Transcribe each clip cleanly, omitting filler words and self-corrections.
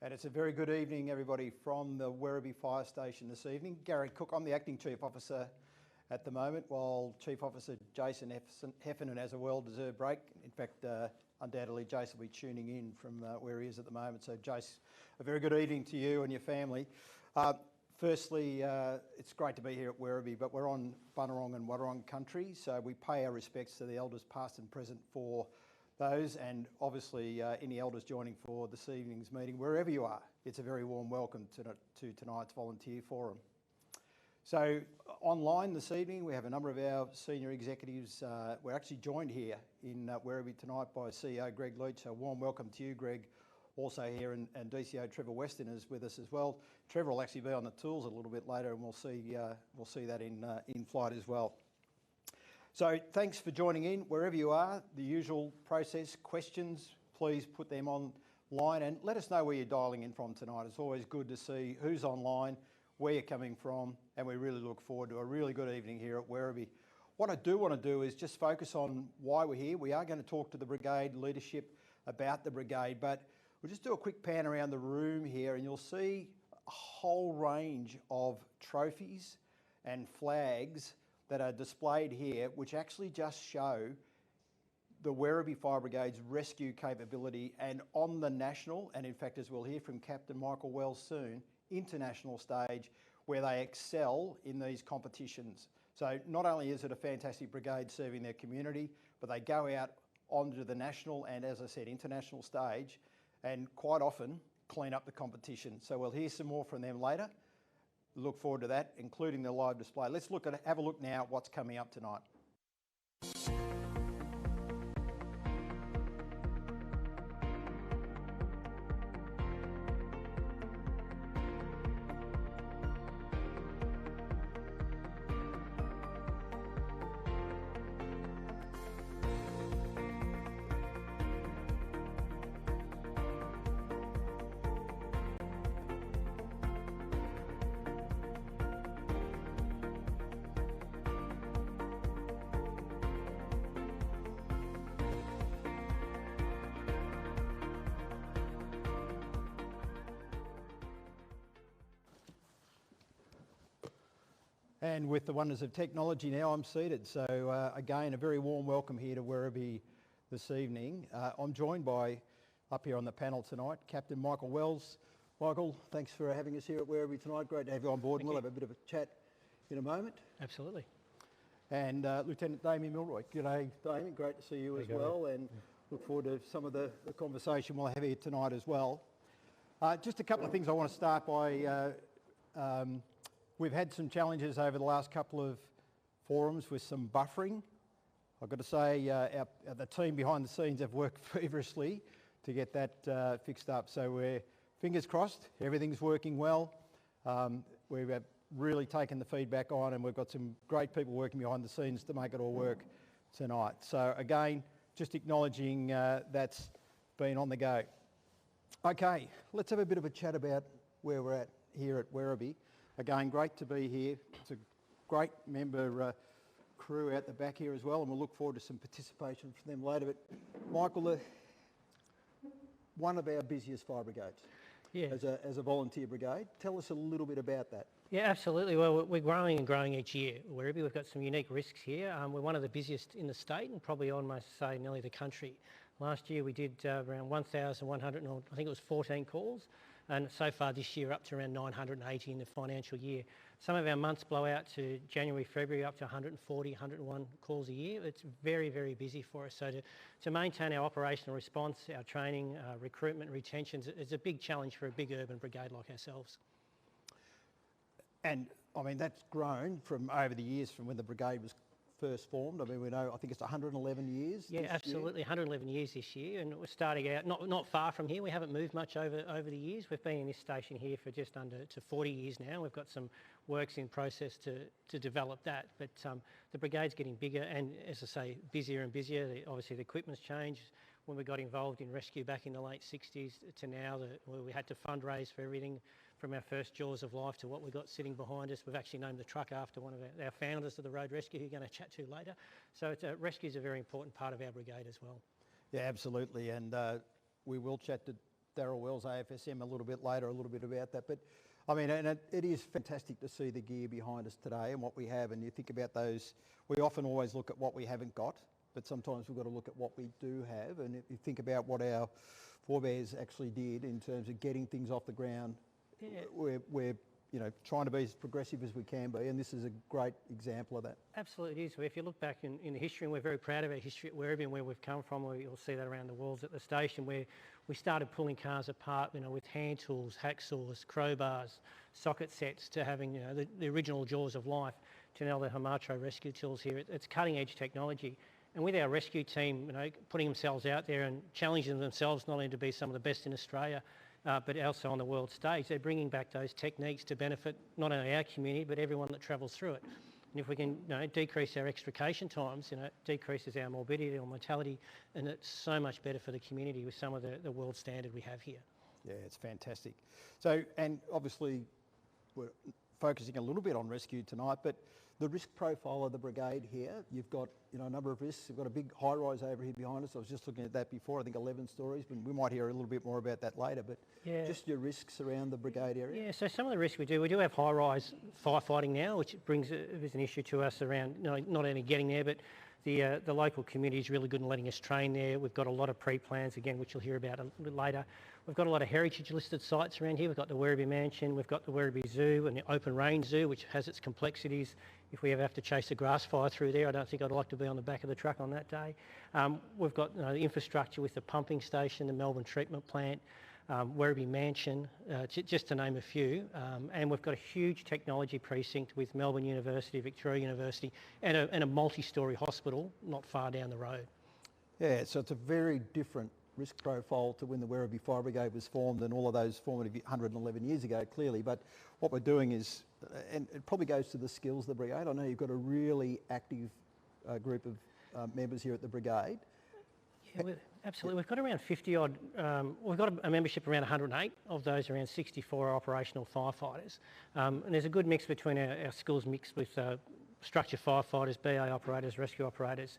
And it's a very good evening, everybody, from the Werribee Fire Station this evening. Garry Cook, I'm the Acting Chief Officer at the moment, while Chief Officer Jason Heffernan has a well-deserved break. In fact, undoubtedly Jason will be tuning in from where he is at the moment. So Jace, a very good evening to you and your family. Firstly, it's great to be here at Werribee, but we're on Bunurong and Wadawurrung country, so we pay our respects to the elders past and present for those, and obviously any elders joining for this evening's meeting, wherever you are. It's a very warm welcome to tonight's volunteer forum. So online this evening, we have a number of our senior executives. We're actually joined here in Werribee tonight by CEO Greg Leach, so a warm welcome to you, Greg. Also here, and DCO Trevor Weston is with us as well. Trevor will actually be on the tools a little bit later, and we'll see that in flight as well. So thanks for joining in wherever you are. The usual process, questions, please put them online and let us know where you're dialing in from tonight. It's always good to see who's online, where you're coming from, and we really look forward to a really good evening here at Werribee. What I do want to do is just focus on why we're here. We are going to talk to the Brigade leadership about the Brigade, but we'll just do a quick pan around the room here and you'll see a whole range of trophies and flags that are displayed here, which actually just show the Werribee Fire Brigade's rescue capability, and on the national, and in fact, as we'll hear from Captain Michael Wells soon, international stage, where they excel in these competitions. So not only is it a fantastic brigade serving their community, but they go out onto the national and, as I said, international stage, and quite often clean up the competition. So we'll hear some more from them later. Look forward to that, including the live display. Let's have a look now at what's coming up tonight. And with the wonders of technology now, I'm seated. So again, a very warm welcome here to Werribee this evening. I'm joined by, up here on the panel tonight, Captain Michael Wells. Michael, thanks for having us here at Werribee tonight. Great to have you on board, and we'll have a bit of a chat in a moment. Absolutely. And Lieutenant Damien Milloy. G'day, Damien. Great to see you as well, and look forward to some of the conversation we'll have here tonight as well. Just a couple of things I want to start by. We've had some challenges over the last couple of forums with some buffering. I've got to say the team behind the scenes have worked feverishly to get that fixed up. So we're fingers crossed, everything's working well. We've really taken the feedback on, and we've got some great people working behind the scenes to make it all work tonight. So again, just acknowledging that's been on the go. Okay, let's have a bit of a chat about where we're at here at Werribee. Again, great to be here. It's a great member crew out the back here as well, and we'll look forward to some participation from them later. But Michael, one of our busiest fire brigades, as a volunteer brigade. Tell us a little bit about that. Yeah, absolutely. Well, we're growing and growing each year. Werribee, we've got some unique risks here. We're one of the busiest in the state, and probably almost say nearly the country. Last year we did around 1,100, I think it was 14 calls. And so far this year up to around 980 in the financial year. Some of our months blow out to January, February, up to 140, 101 calls a year. It's very, very busy for us. So to maintain our operational response, our training, recruitment, retentions, is a big challenge for a big urban brigade like ourselves. And I mean, that's grown from over the years from when the brigade was first formed. I mean, we know, I think it's 111 years. Yeah, absolutely, 111 years this year, and we're starting out not far from here. We haven't moved much over the years. We've been in this station here for just under 40 years now. We've got some works in process to develop that, but the brigade's getting bigger and, as I say, busier and busier. Obviously the equipment's changed. When we got involved in rescue back in the late 60s to now, where we had to fundraise for everything from our first Jaws of Life to what we've got sitting behind us. We've actually named the truck after one of our founders of the road rescue, who you're going to chat to later. So rescue is a very important part of our brigade as well. Yeah, absolutely. And we will chat to Darryl Wells AFSM a little bit later, a little bit about that. But I mean, and it is fantastic to see the gear behind us today and what we have. And you think about those, we often always look at what we haven't got, but sometimes we've got to look at what we do have. And if you think about what our forebears actually did in terms of getting things off the ground, we're trying to be as progressive as we can be, and this is a great example of that. Absolutely is. If you look back in the history, and we're very proud of our history at Werribee and where we've come from, you'll see that around the walls at the station, where we started pulling cars apart, with hand tools, hacksaws, crowbars, socket sets, to having the original jaws of life, to now the Hamatro rescue tools here. It's cutting edge technology. And with our rescue team, putting themselves out there and challenging themselves not only to be some of the best in Australia, but also on the world stage, they're bringing back those techniques to benefit not only our community, but everyone that travels through it. And if we can decrease our extrication times, it decreases our morbidity or mortality, and it's so much better for the community with some of the world standard we have here. Yeah, it's fantastic. So, and obviously we're focusing a little bit on rescue tonight, but the risk profile of the brigade here, you've got a number of risks. You've got a big high rise over here behind us. I was just looking at that before, I think 11 stories, but we might hear a little bit more about that later. But just your risks around the brigade area. Yeah, so some of the risks we do have high rise firefighting now, which brings is an issue to us around not only getting there, but the local community is really good in letting us train there. We've got a lot of pre-plans, again, which you'll hear about a little later. We've got a lot of heritage listed sites around here. We've got the Werribee Mansion, we've got the Werribee Zoo and the Open Range Zoo, which has its complexities. If we ever have to chase a grass fire through there, I don't think I'd like to be on the back of the truck on that day. We've got the infrastructure with the pumping station, the Melbourne treatment plant, Werribee Mansion, just to name a few. And we've got a huge technology precinct with Melbourne University, Victoria University, and a multi-storey hospital not far down the road. Yeah, so it's a very different risk profile to when the Werribee Fire Brigade was formed and all of those formative 111 years ago, clearly. But what we're doing is, and it probably goes to the skills of the brigade. I know you've got a really active group of members here at the brigade. Yeah, absolutely. We've got around 50 odd, we've got a membership around 108. Of those, around 64 are operational firefighters. And there's a good mix between our skills mix with structure firefighters, BA operators, rescue operators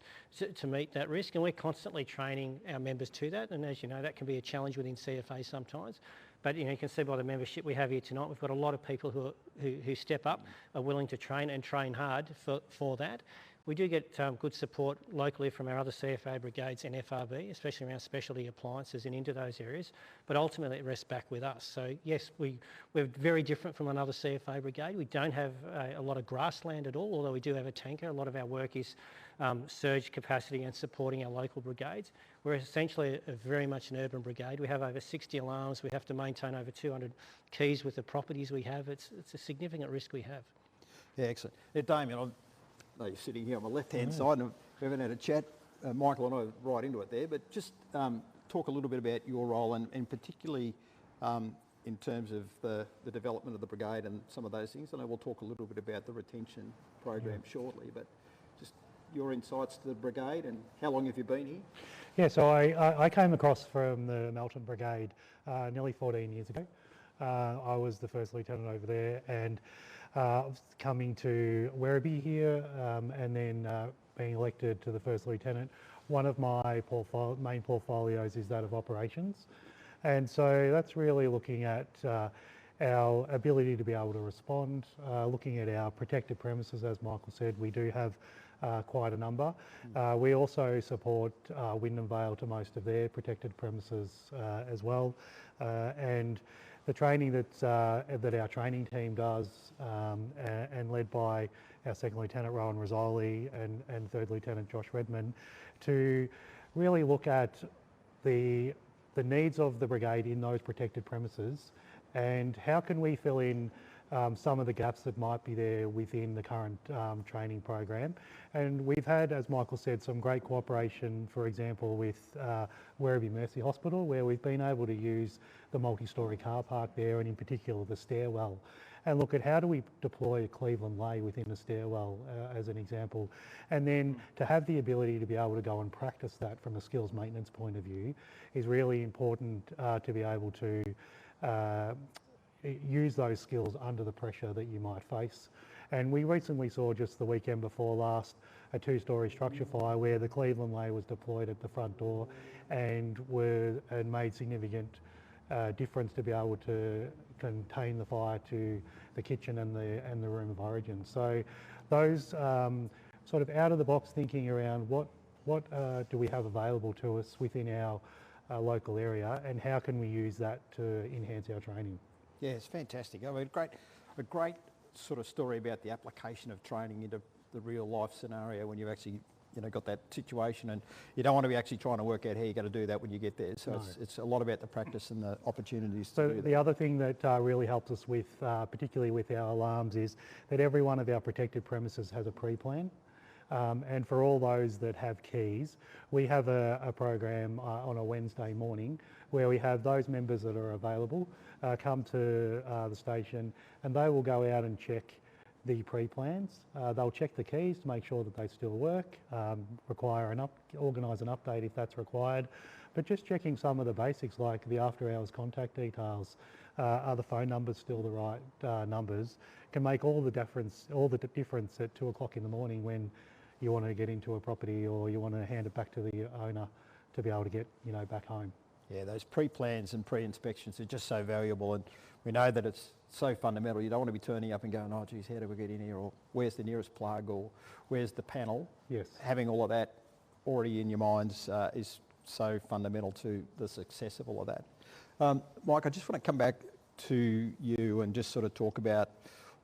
to meet that risk, and we're constantly training our members to that. And as you know, that can be a challenge within CFA sometimes. But you can see by the membership we have here tonight, we've got a lot of people who step up, are willing to train and train hard for that. We do get good support locally from our other CFA brigades and FRB, especially around specialty appliances and into those areas, but ultimately it rests back with us. So yes, we're very different from another CFA brigade. We don't have a lot of grassland at all, although we do have a tanker. A lot of our work is surge capacity and supporting our local brigades. We're essentially very much an urban brigade. We have over 60 alarms. We have to maintain over 200 keys with the properties we have. It's a significant risk we have. Yeah, excellent. Now, Damien, you're sitting here on the left-hand side, and we haven't had a chat. Michael and I are right into it there, but just talk a little bit about your role and particularly in terms of the development of the brigade and some of those things. I know we'll talk a little bit about the retention program shortly, but just your insights to the brigade and how long have you been here? Yeah, so I came across from the Melton Brigade nearly 14 years ago. I was the first lieutenant over there, and coming to Werribee here and then being elected to the first lieutenant, one of my main portfolios is that of operations. And so that's really looking at our ability to be able to respond, looking at our protected premises. As Michael said, we do have quite a number. We also support Wyndham Vale to most of their protected premises as well. And the training that our training team does, and led by our Second Lieutenant Rohan Rizzoli and Third Lieutenant Josh Redman, to really look at the needs of the brigade in those protected premises and how can we fill in some of the gaps that might be there within the current training program. And we've had, as Michael said, some great cooperation, for example, with Werribee Mercy Hospital, where we've been able to use the multi-storey car park there, and in particular the stairwell, and look at how do we deploy a Cleveland lay within a stairwell as an example. And then to have the ability to be able to go and practice that from a skills maintenance point of view is really important to be able to use those skills under the pressure that you might face. And we recently saw, just the weekend before last, a 2-storey structure fire where the Cleveland lay was deployed at the front door and made significant difference to be able to contain the fire to the kitchen and the room of origin. So those sort of out of the box thinking around what do we have available to us within our local area, and how can we use that to enhance our training? Yeah, it's fantastic. I mean, a great sort of story about the application of training into the real life scenario when you've actually got that situation, and you don't want to be actually trying to work out how you're going to do that when you get there. So it's a lot about the practice and the opportunities to do that. The other thing that really helps us with, particularly with our alarms, is that every one of our protected premises has a pre-plan. And for all those that have keys, we have a program on a Wednesday morning where we have those members that are available come to the station, and they will go out and check the pre-plans. They'll check the keys to make sure that they still work, organise an update if that's required, but just checking some of the basics like the after hours contact details, are the phone numbers still the right numbers, can make all the difference at 2 o'clock in the morning when you want to get into a property or you want to hand it back to the owner to be able to get back home. Yeah, those pre-plans and pre-inspections are just so valuable, and we know that it's so fundamental. You don't want to be turning up and going, oh geez, how do we get in here, or where's the nearest plug, or where's the panel? Yes. Having all of that already in your minds is so fundamental to the success of all of that. Mike, I just want to come back to you and just sort of talk about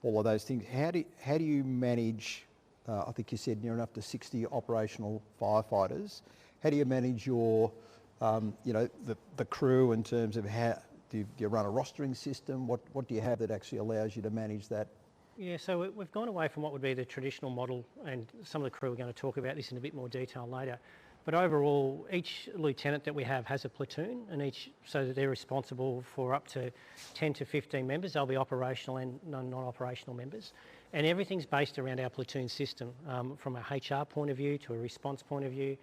all of those things. How do you manage, I think you said near enough to 60 operational firefighters. How do you manage your, the crew in terms of how, do you run a rostering system? What do you have that actually allows you to manage that? Yeah, so we've gone away from what would be the traditional model, and some of the crew are going to talk about this in a bit more detail later. But overall, each lieutenant that we have has a platoon, and so that they're responsible for up to 10 to 15 members. They'll be operational and non-operational members. And everything's based around our platoon system, from a HR point of view to a response point of view.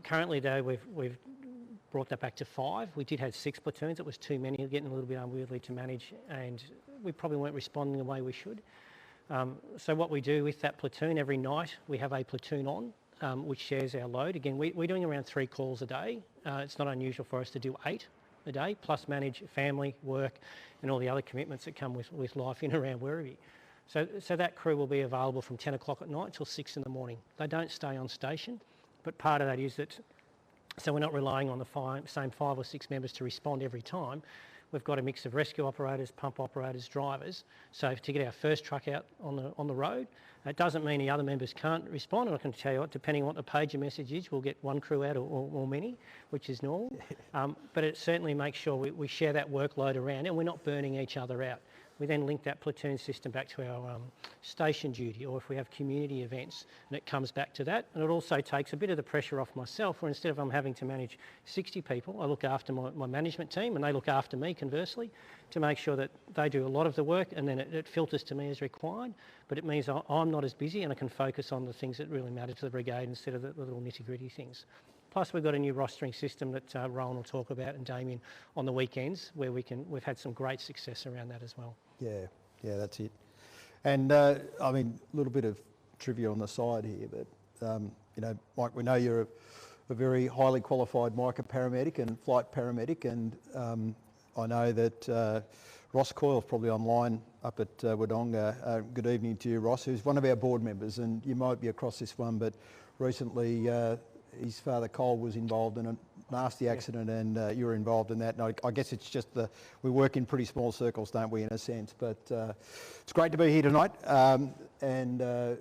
Currently though, we've brought that back to 5. We did have 6 platoons. It was too many, getting a little bit unwieldy to manage, and we probably weren't responding the way we should. So what we do with that platoon, every night we have a platoon on, which shares our load. Again, we're doing around 3 calls a day. It's not unusual for us to do 8 a day, plus manage family, work, and all the other commitments that come with life in and around Werribee. So that crew will be available from 10 o'clock at night till 6 in the morning. They don't stay on station, but part of that is that, so we're not relying on the same 5 or 6 members to respond every time. We've got a mix of rescue operators, pump operators, drivers. So to get our first truck out on the road, it doesn't mean the other members can't respond. And I can tell you what, depending on what the pager message is, we'll get 1 crew out or many, which is normal. But it certainly makes sure we share that workload around and we're not burning each other out. We then link that platoon system back to our station duty, or if we have community events, and it comes back to that. And it also takes a bit of the pressure off myself, where instead of I'm having to manage 60 people, I look after my management team, and they look after me conversely, to make sure that they do a lot of the work, and then it filters to me as required. But it means I'm not as busy, and I can focus on the things that really matter to the brigade instead of the little nitty-gritty things. Plus, we've got a new rostering system that Rohan will talk about, and Damien, on the weekends, where we've had some great success around that as well. Yeah, that's it. And I mean, a little bit of trivia on the side here, but Mike, we know you're a very highly qualified micro paramedic and flight paramedic, and I know that Ross Coyle's probably online up at Wodonga. Good evening to you, Ross, who's one of our board members, and you might be across this one, but recently his father Cole was involved in a nasty accident, and you were involved in that. And I guess it's just we work in pretty small circles, don't we, in a sense? But it's great to be here tonight, and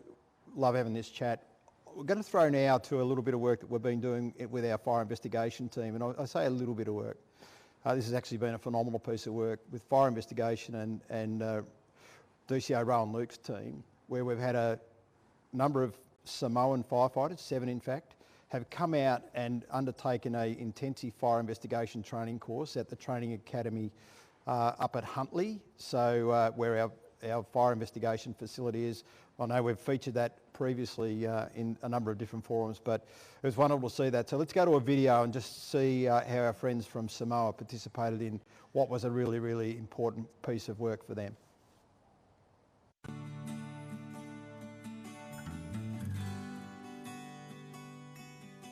love having this chat. We're going to throw now to a little bit of work that we've been doing with our fire investigation team, and I say a little bit of work. This has actually been a phenomenal piece of work with fire investigation and DCO Rohan Luke's team, where we've had a number of Samoan firefighters, 7 in fact, have come out and undertaken an intensive fire investigation training course at the Training Academy up at Huntly, so where our fire investigation facility is. I know we've featured that previously in a number of different forums, but it was wonderful to see that. So let's go to a video and just see how our friends from Samoa participated in what was a really, really important piece of work for them.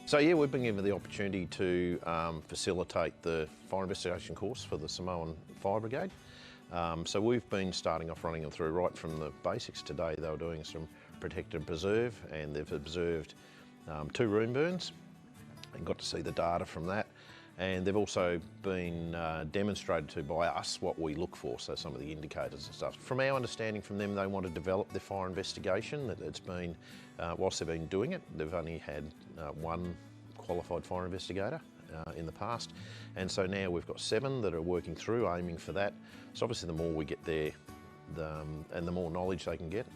So yeah, we've been given the opportunity to facilitate the fire investigation course for the Samoan Fire Brigade. So we've been starting off running them through right from the basics. Today they were doing some protect and preserve, and they've observed 2 room burns and got to see the data from that. And they've also been demonstrated to by us what we look for, so some of the indicators and stuff. From our understanding from them, they want to develop their fire investigation. That it's been, whilst they've been doing it, they've only had 1 qualified fire investigator in the past. And so now we've got 7 that are working through, aiming for that. So obviously the more we get there, and the more knowledge they can get,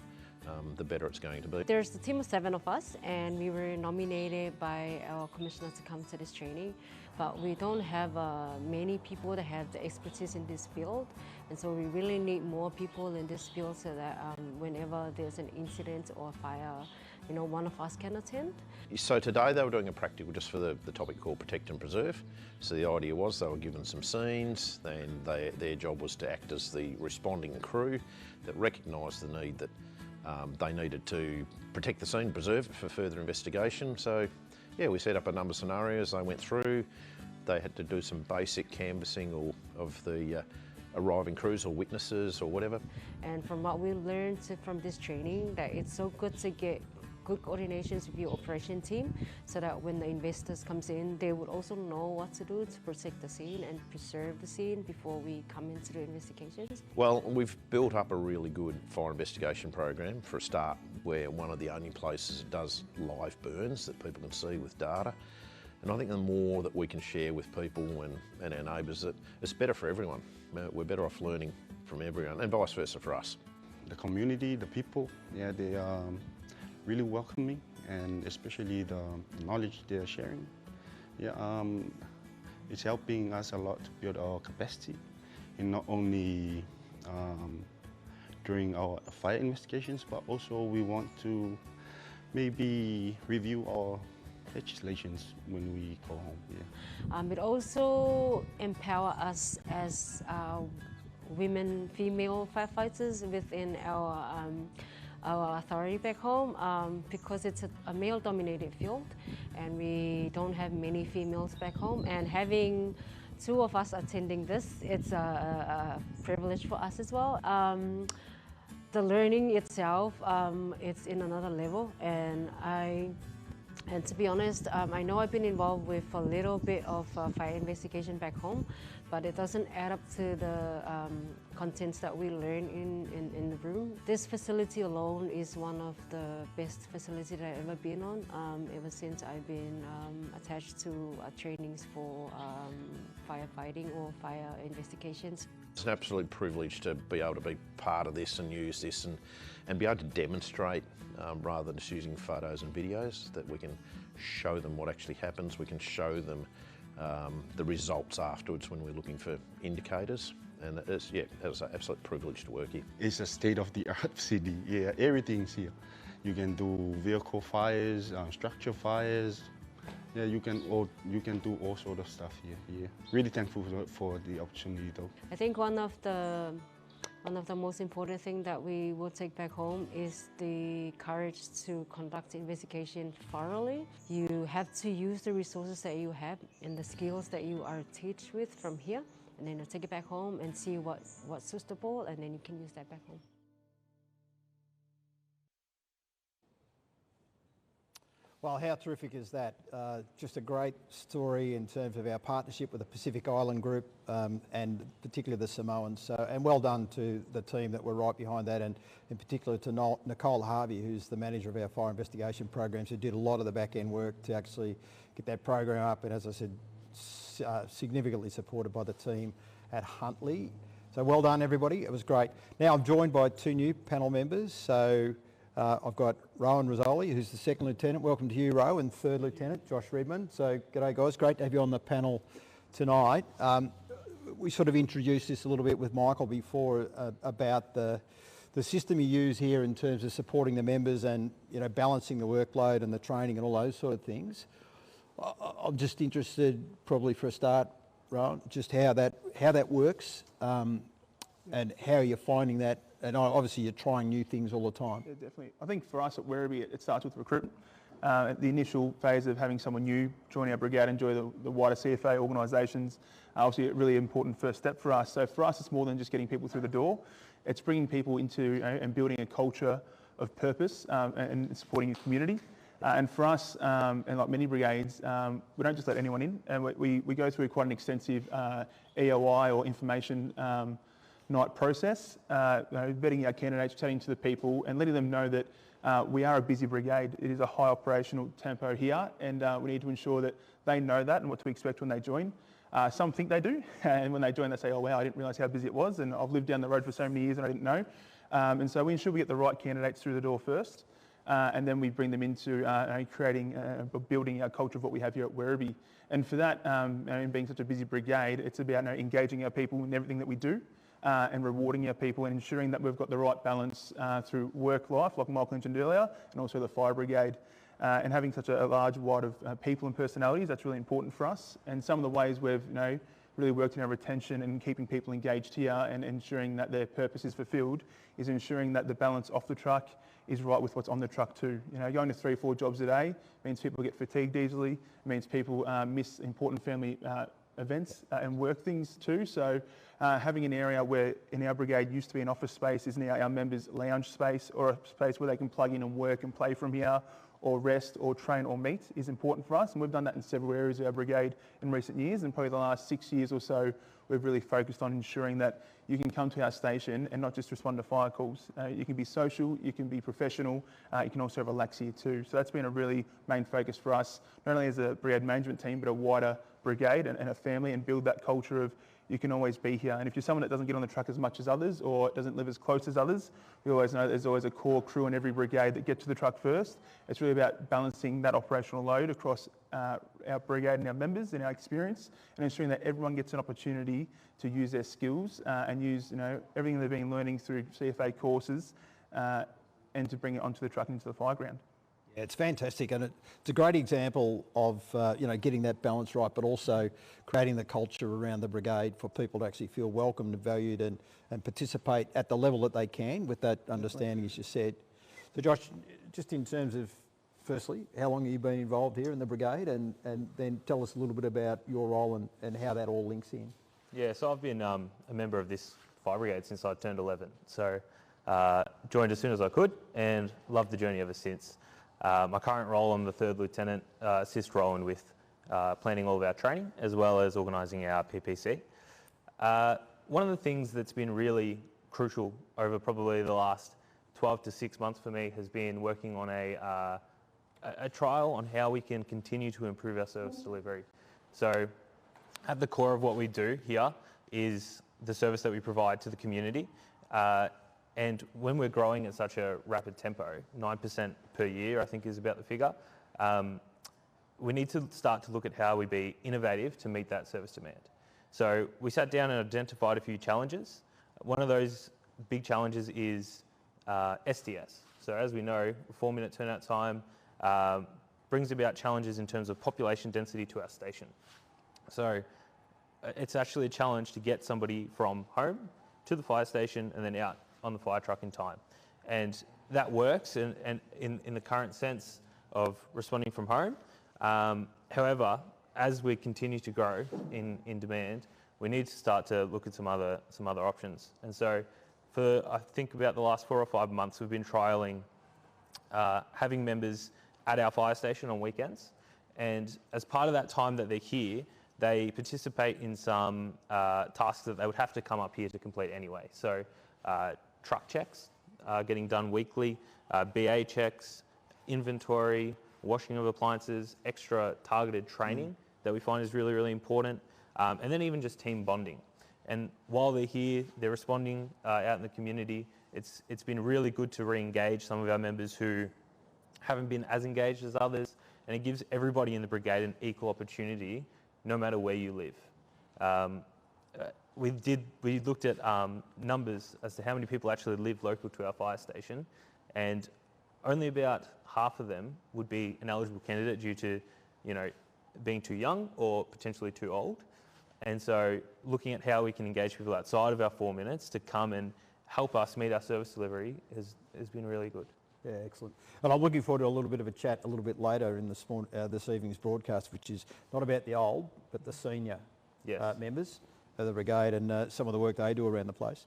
the better it's going to be. There's a team of 7 of us, and we were nominated by our commissioner to come to this training, but we don't have many people that have the expertise in this field, and so we really need more people in this field so that whenever there's an incident or fire, you know, one of us can attend. So today they were doing a practical just for the topic called Protect and Preserve. So the idea was they were given some scenes, and their job was to act as the responding crew that recognised the need that they needed to protect the scene, preserve it for further investigation. So yeah, we set up a number of scenarios they went through. They had to do some basic canvassing of the arriving crews or witnesses or whatever. And from what we learned from this training, that it's so good to get good coordinations with your operation team, so that when the investors comes in, they would also know what to do to protect the scene and preserve the scene before we come into the investigations. Well, we've built up a really good fire investigation program for a start. We're one of the only places that does live burns that people can see with data. And I think the more that we can share with people and our neighbours, that it's better for everyone. We're better off learning from everyone, and vice versa for us. The community, the people, yeah, they really welcoming, and especially the knowledge they're sharing. Yeah, it's helping us a lot to build our capacity, in not only during our fire investigations, but also we want to maybe review our legislations when we go home. Yeah. It also empower us as women, female firefighters within our authority back home, because it's a male-dominated field and we don't have many females back home, and having 2 of us attending this, it's a privilege for us as well. The learning itself, it's in another level, and to be honest, I know I've been involved with a little bit of fire investigation back home, but it doesn't add up to the contents that we learn in the room. This facility alone is one of the best facilities that I've ever been on, ever since I've been attached to trainings for firefighting or fire investigations. It's an absolute privilege to be able to be part of this and use this and be able to demonstrate, rather than just using photos and videos, that we can show them what actually happens. We can show them the results afterwards when we're looking for indicators. And it's an absolute privilege to work here. It's a state-of-the-art city. Yeah, everything's here. You can do vehicle fires, structure fires. Yeah, you can do all sort of stuff here. Yeah, really thankful for the opportunity, though. I think one of the most important things that we will take back home is the courage to conduct the investigation thoroughly. You have to use the resources that you have and the skills that you are taught with from here, and then take it back home and see what's suitable, and then you can use that back home. Well, how terrific is that? Just a great story in terms of our partnership with the Pacific Island Group, and particularly the Samoans. So, and well done to the team that were right behind that, and in particular to Nicole Harvey, who's the manager of our fire investigation programs, who did a lot of the back end work to actually get that program up, and as I said, significantly supported by the team at Huntley. So well done, everybody. It was great. Now I'm joined by 2 new panel members. So I've got Rohan Rizzoli, who's the 2nd Lieutenant. Welcome to you, Ro, and 3rd Lieutenant, Josh Redman. So g'day, guys. Great to have you on the panel tonight. We sort of introduced this a little bit with Michael before about the system you use here in terms of supporting the members and, you know, balancing the workload and the training and all those sort of things. I'm just interested, probably for a start, Rohan, just how that works, and how you're finding that. And obviously you're trying new things all the time. Yeah, definitely. I think for us at Werribee, it starts with recruitment. at the initial phase of having someone new join our brigade and join the wider CFA organisations, obviously a really important first step for us. So for us, it's more than just getting people through the door. It's bringing people into and building a culture of purpose and supporting your community. And for us, and like many brigades, we don't just let anyone in, and we go through quite an extensive EOI or information night process, vetting our candidates, chatting to the people and letting them know that we are a busy brigade. It is a high operational tempo here, and we need to ensure that they know that and what to expect when they join. Some think they do, and when they join they say, oh wow, I didn't realise how busy it was, and I've lived down the road for so many years and I didn't know. And so we ensure we get the right candidates through the door first, and then we bring them into building our culture of what we have here at Werribee. And for that, being such a busy brigade, it's about engaging our people in everything that we do, and rewarding our people and ensuring that we've got the right balance through work life, like Michael mentioned earlier, and also the fire brigade. And having such a large wide of people and personalities, that's really important for us. And some of the ways we've really worked in our retention and keeping people engaged here and ensuring that their purpose is fulfilled is ensuring that the balance off the truck is right with what's on the truck too. Going to 3-4 jobs a day means people get fatigued easily, it means people miss important family events and work things too. So having an area where in our brigade used to be an office space is now our members' lounge space, or a space where they can plug in and work and play from here, or rest or train or meet, is important for us. And we've done that in several areas of our brigade in recent years, and probably the last 6 years or so we've really focused on ensuring that you can come to our station and not just respond to fire calls. You can be social, you can be professional, you can also relax here too. So that's been a really main focus for us, not only as a brigade management team, but a wider brigade and a family, and build that culture of you can always be here. And if you're someone that doesn't get on the truck as much as others or doesn't live as close as others, we always know there's always a core crew in every brigade that get to the truck first. It's really about balancing that operational load across our brigade and our members and our experience, and ensuring that everyone gets an opportunity to use their skills and use everything they've been learning through CFA courses and to bring it onto the truck and into the fire ground. Yeah, it's fantastic, and it's a great example of getting that balance right, but also creating the culture around the brigade for people to actually feel welcomed and valued and participate at the level that they can with that understanding, as you said. So Josh, just in terms of, firstly, how long have you been involved here in the brigade, and then tell us a little bit about your role and how that all links in. Yeah, so I've been a member of this fire brigade since I turned 11. So joined as soon as I could and loved the journey ever since. My current role, I'm the 3rd Lieutenant, assist Rohan with planning all of our training as well as organising our PPC. One of the things that's been really crucial over probably the last 12 to 6 months for me has been working on a trial on how we can continue to improve our service delivery. So at the core of what we do here is the service that we provide to the community. And when we're growing at such a rapid tempo, 9% per year, I think is about the figure, we need to start to look at how we be innovative to meet that service demand. So we sat down and identified a few challenges. One of those big challenges is SDS. So as we know, 4-minute turnout time brings about challenges in terms of population density to our station. So it's actually a challenge to get somebody from home to the fire station and then out on the fire truck in time. And that works and in the current sense of responding from home. However, as we continue to grow in demand, we need to start to look at some other options. And so for, I think about the last 4 or 5 months, we've been trialling having members at our fire station on weekends. And as part of that time that they're here, they participate in some tasks that they would have to come up here to complete anyway. So truck checks getting done weekly, BA checks, inventory, washing of appliances, extra targeted training that we find is really, really important, and then even just team bonding. And while they're here, they're responding out in the community. It's been really good to re-engage some of our members who haven't been as engaged as others, and it gives everybody in the brigade an equal opportunity, no matter where you live. We looked at numbers as to how many people actually live local to our fire station, and only about half of them would be an eligible candidate due to, being too young or potentially too old. And so looking at how we can engage people outside of our 4 minutes to come and help us meet our service delivery has been really good. Yeah, excellent. And I'm looking forward to a little bit of a chat a little bit later in this evening's broadcast, which is not about the old, but the senior members of the brigade and some of the work they do around the place.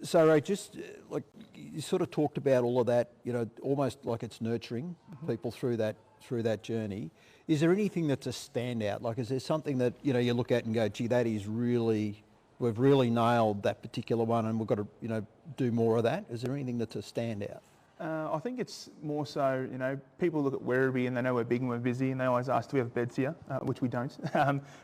So, Ray, just like you sort of talked about all of that, you know, almost like it's nurturing people through that journey. Is there anything that's a standout? Like, is there something that, you know, you look at and go, gee, that is really, we've really nailed that particular one and we've got to, you know, do more of that? Is there anything that's a standout? I think it's more so, you know, people look at Werribee and they know we're big and we're busy and they always ask, do we have beds here? Which we don't.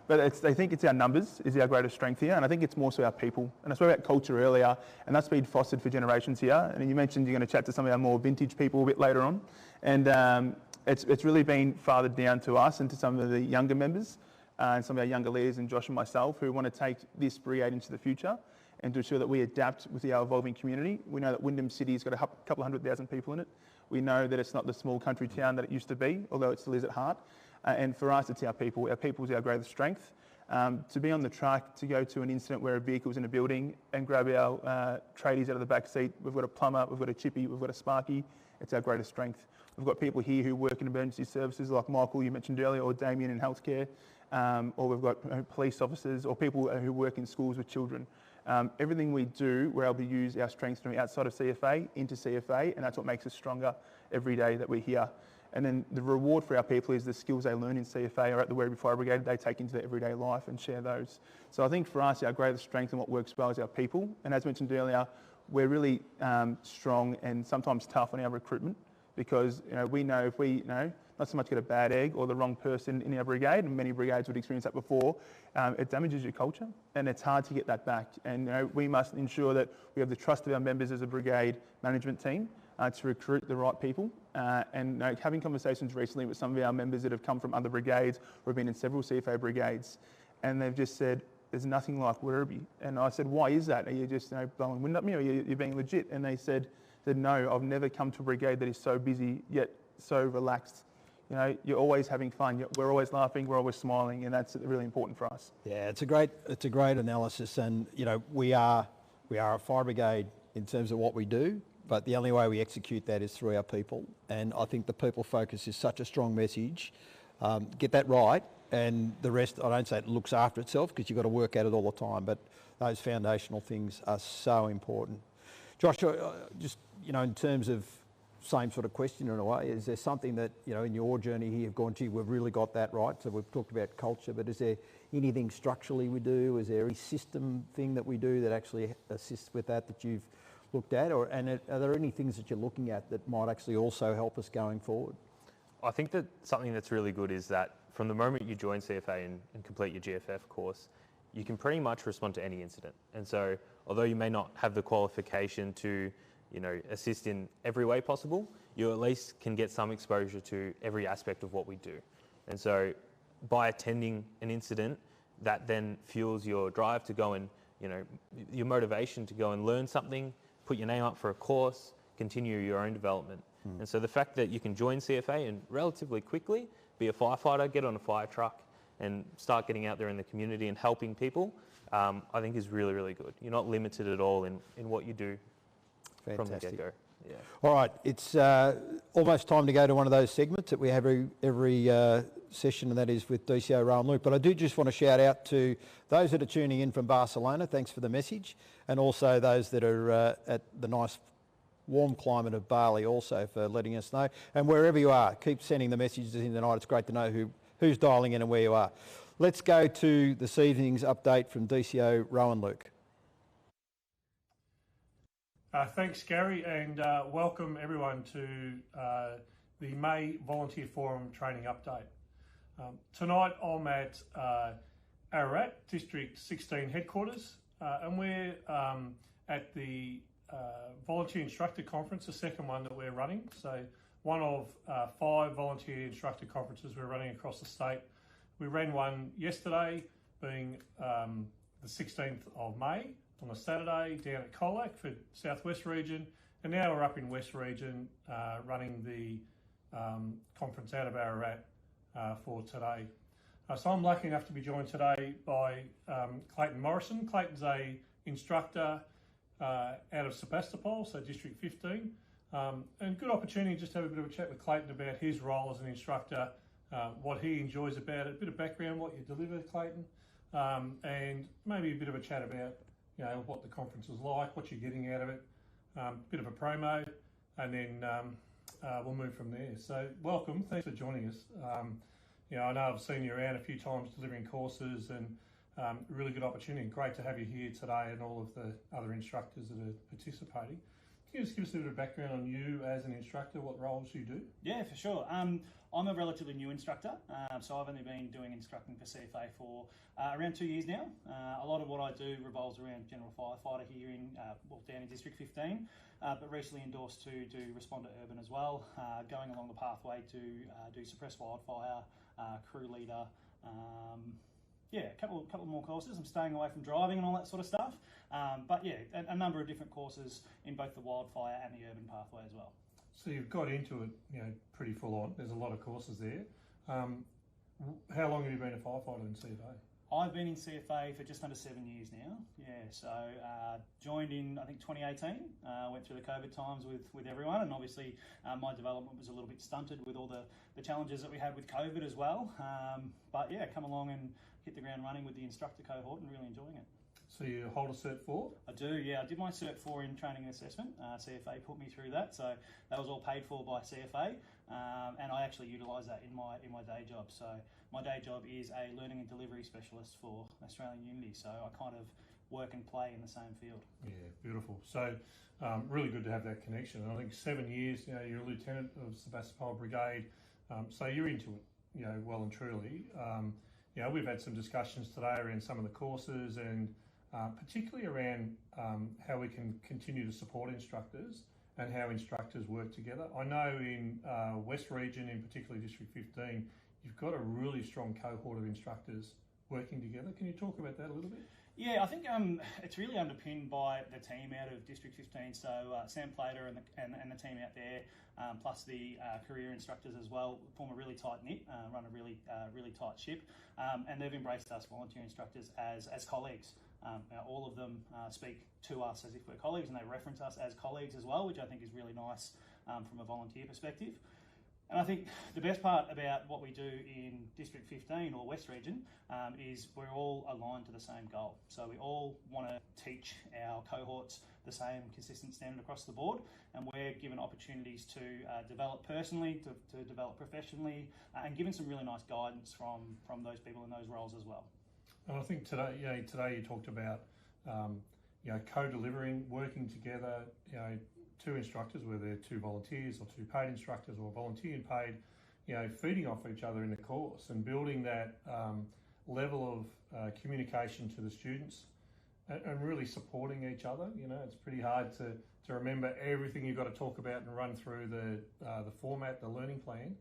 But they think it's our numbers is our greatest strength here, and I think it's more so our people. And I spoke about culture earlier, and that's been fostered for generations here. And you mentioned you're going to chat to some of our more vintage people a bit later on. And it's really been fathered down to us and to some of the younger members and some of our younger leaders and Josh and myself who want to take this brigade into the future and to ensure that we adapt with our evolving community. We know that Wyndham City's got a couple 100,000 people in it. We know that it's not the small country town that it used to be, although it still is at heart. And for us, it's our people. Our people is our greatest strength. To be on the truck, to go to an incident where a vehicle's in a building and grab our tradies out of the back seat. We've got a plumber, we've got a chippy, we've got a sparky. It's our greatest strength. We've got people here who work in emergency services like Michael, you mentioned earlier, or Damien in healthcare. Or we've got police officers or people who work in schools with children. Everything we do, we're able to use our strengths from outside of CFA into CFA, and that's what makes us stronger every day that we're here. And then the reward for our people is the skills they learn in CFA or at the Werribee Fire Brigade, they take into their everyday life and share those. So I think for us, our greatest strength and what works well is our people. And as mentioned earlier, we're really strong and sometimes tough on our recruitment because we know if we not so much get a bad egg or the wrong person in our brigade, and many brigades would experience that before, it damages your culture and it's hard to get that back. And we must ensure that we have the trust of our members as a brigade management team to recruit the right people. And having conversations recently with some of our members that have come from other brigades or have been in several CFA brigades, and they've just said, there's nothing like Werribee. And I said, why is that? Are you just blowing wind up me or you're being legit? And they said, no, I've never come to a brigade that is so busy yet so relaxed. You're always having fun. We're always laughing. We're always smiling, and that's really important for us. Yeah, it's a great analysis, and we are a fire brigade in terms of what we do, but the only way we execute that is through our people. And I think the people focus is such a strong message. Get that right, and the rest. I don't say it looks after itself because you've got to work at it all the time, but those foundational things are so important. Josh, just in terms of same sort of question in a way, is there something that, in your journey here, you've gone, gee, we've really got that right? So we've talked about culture, but is there anything structurally we do? Is there any system thing that we do that actually assists with that you've looked at? And are there any things that you're looking at that might actually also help us going forward? I think that something that's really good is that from the moment you join CFA and complete your GFF course, you can pretty much respond to any incident. And so although you may not have the qualification to assist in every way possible, you at least can get some exposure to every aspect of what we do. And so by attending an incident, that then fuels your drive to go and, your motivation to go and learn something, put your name up for a course, continue your own development. And so the fact that you can join CFA and relatively quickly be a firefighter, get on a fire truck and start getting out there in the community and helping people, I think is really, really good. You're not limited at all in what you do. Fantastic. From the get-go. Yeah. All right, it's almost time to go to one of those segments that we have every session, and that is with DCO Rohan Luke. But I do just want to shout out to those that are tuning in from Barcelona, thanks for the message, and also those that are at the nice warm climate of Bali also for letting us know. And wherever you are, keep sending the messages in tonight. It's great to know who's dialing in and where you are. Let's go to this evening's update from DCO Rohan Luke. Thanks, Garry, and welcome everyone to the May Volunteer Forum training update. Tonight I'm at Ararat, District 16 headquarters, and we're at the Volunteer Instructor Conference, the second one that we're running. So one of 5 volunteer instructor conferences we're running across the state. We ran one yesterday, being the 16th of May, on a Saturday down at Colac for Southwest Region, and now we're up in West Region running the conference out of Ararat for today. So I'm lucky enough to be joined today by Clayton Morrison. Clayton's a instructor out of Sebastopol, so District 15. And good opportunity just to have a bit of a chat with Clayton about his role as an instructor, what he enjoys about it, a bit of background, what you deliver, Clayton, and maybe a bit of a chat about, what the conference is like, what you're getting out of it, a bit of a promo, and then we'll move from there. So welcome, thanks for joining us. I know I've seen you around a few times delivering courses, and really good opportunity. Great to have you here today and all of the other instructors that are participating. Can you just give us a bit of background on you as an instructor, what roles you do? Yeah, for sure. I'm a relatively new instructor, so I've only been doing instructing for CFA for around 2 years now. A lot of what I do revolves around general firefighter here down in District 15, but recently endorsed to do Respond to Urban as well, going along the pathway to do suppress wildfire, crew leader, a couple more courses. I'm staying away from driving and all that sort of stuff. A number of different courses in both the wildfire and the urban pathway as well. So you've got into it, pretty full on. There's a lot of courses there. How long have you been a firefighter in CFA? I've been in CFA for just under 7 years now. So joined in, I think, 2018. Went through the COVID times with everyone, and obviously my development was a little bit stunted with all the challenges that we had with COVID as well. Come along and hit the ground running with the instructor cohort and really enjoying it. So you hold a Cert 4? I do, yeah. I did my Cert 4 in training and assessment. CFA put me through that, so that was all paid for by CFA, and I actually utilise that in my day job. So my day job is a learning and delivery specialist for Australian Unity, so I kind of work and play in the same field. Yeah, beautiful. So really good to have that connection. And I think 7 years, you're a lieutenant of Sebastopol Brigade, so you're into it, well and truly. We've had some discussions today around some of the courses and particularly around how we can continue to support instructors and how instructors work together. I know in West Region, in particular District 15, you've got a really strong cohort of instructors working together. Can you talk about that a little bit? Yeah, I think it's really underpinned by the team out of District 15. So Sam Plater and the team out there, plus the career instructors as well, form a really tight knit, run a really tight ship, and they've embraced us volunteer instructors as colleagues. All of them speak to us as if we're colleagues, and they reference us as colleagues as well, which I think is really nice from a volunteer perspective. And I think the best part about what we do in District 15 or West Region is we're all aligned to the same goal. So we all want to teach our cohorts the same consistent standard across the board, and we're given opportunities to develop personally, to develop professionally, and given some really nice guidance from those people in those roles as well. And I think today you talked about co-delivering, working together. Two instructors, whether they're two volunteers or two paid instructors or volunteer and paid, feeding off each other in the course and building that level of communication to the students and really supporting each other. It's pretty hard to remember everything you've got to talk about and run through the format, the learning plan.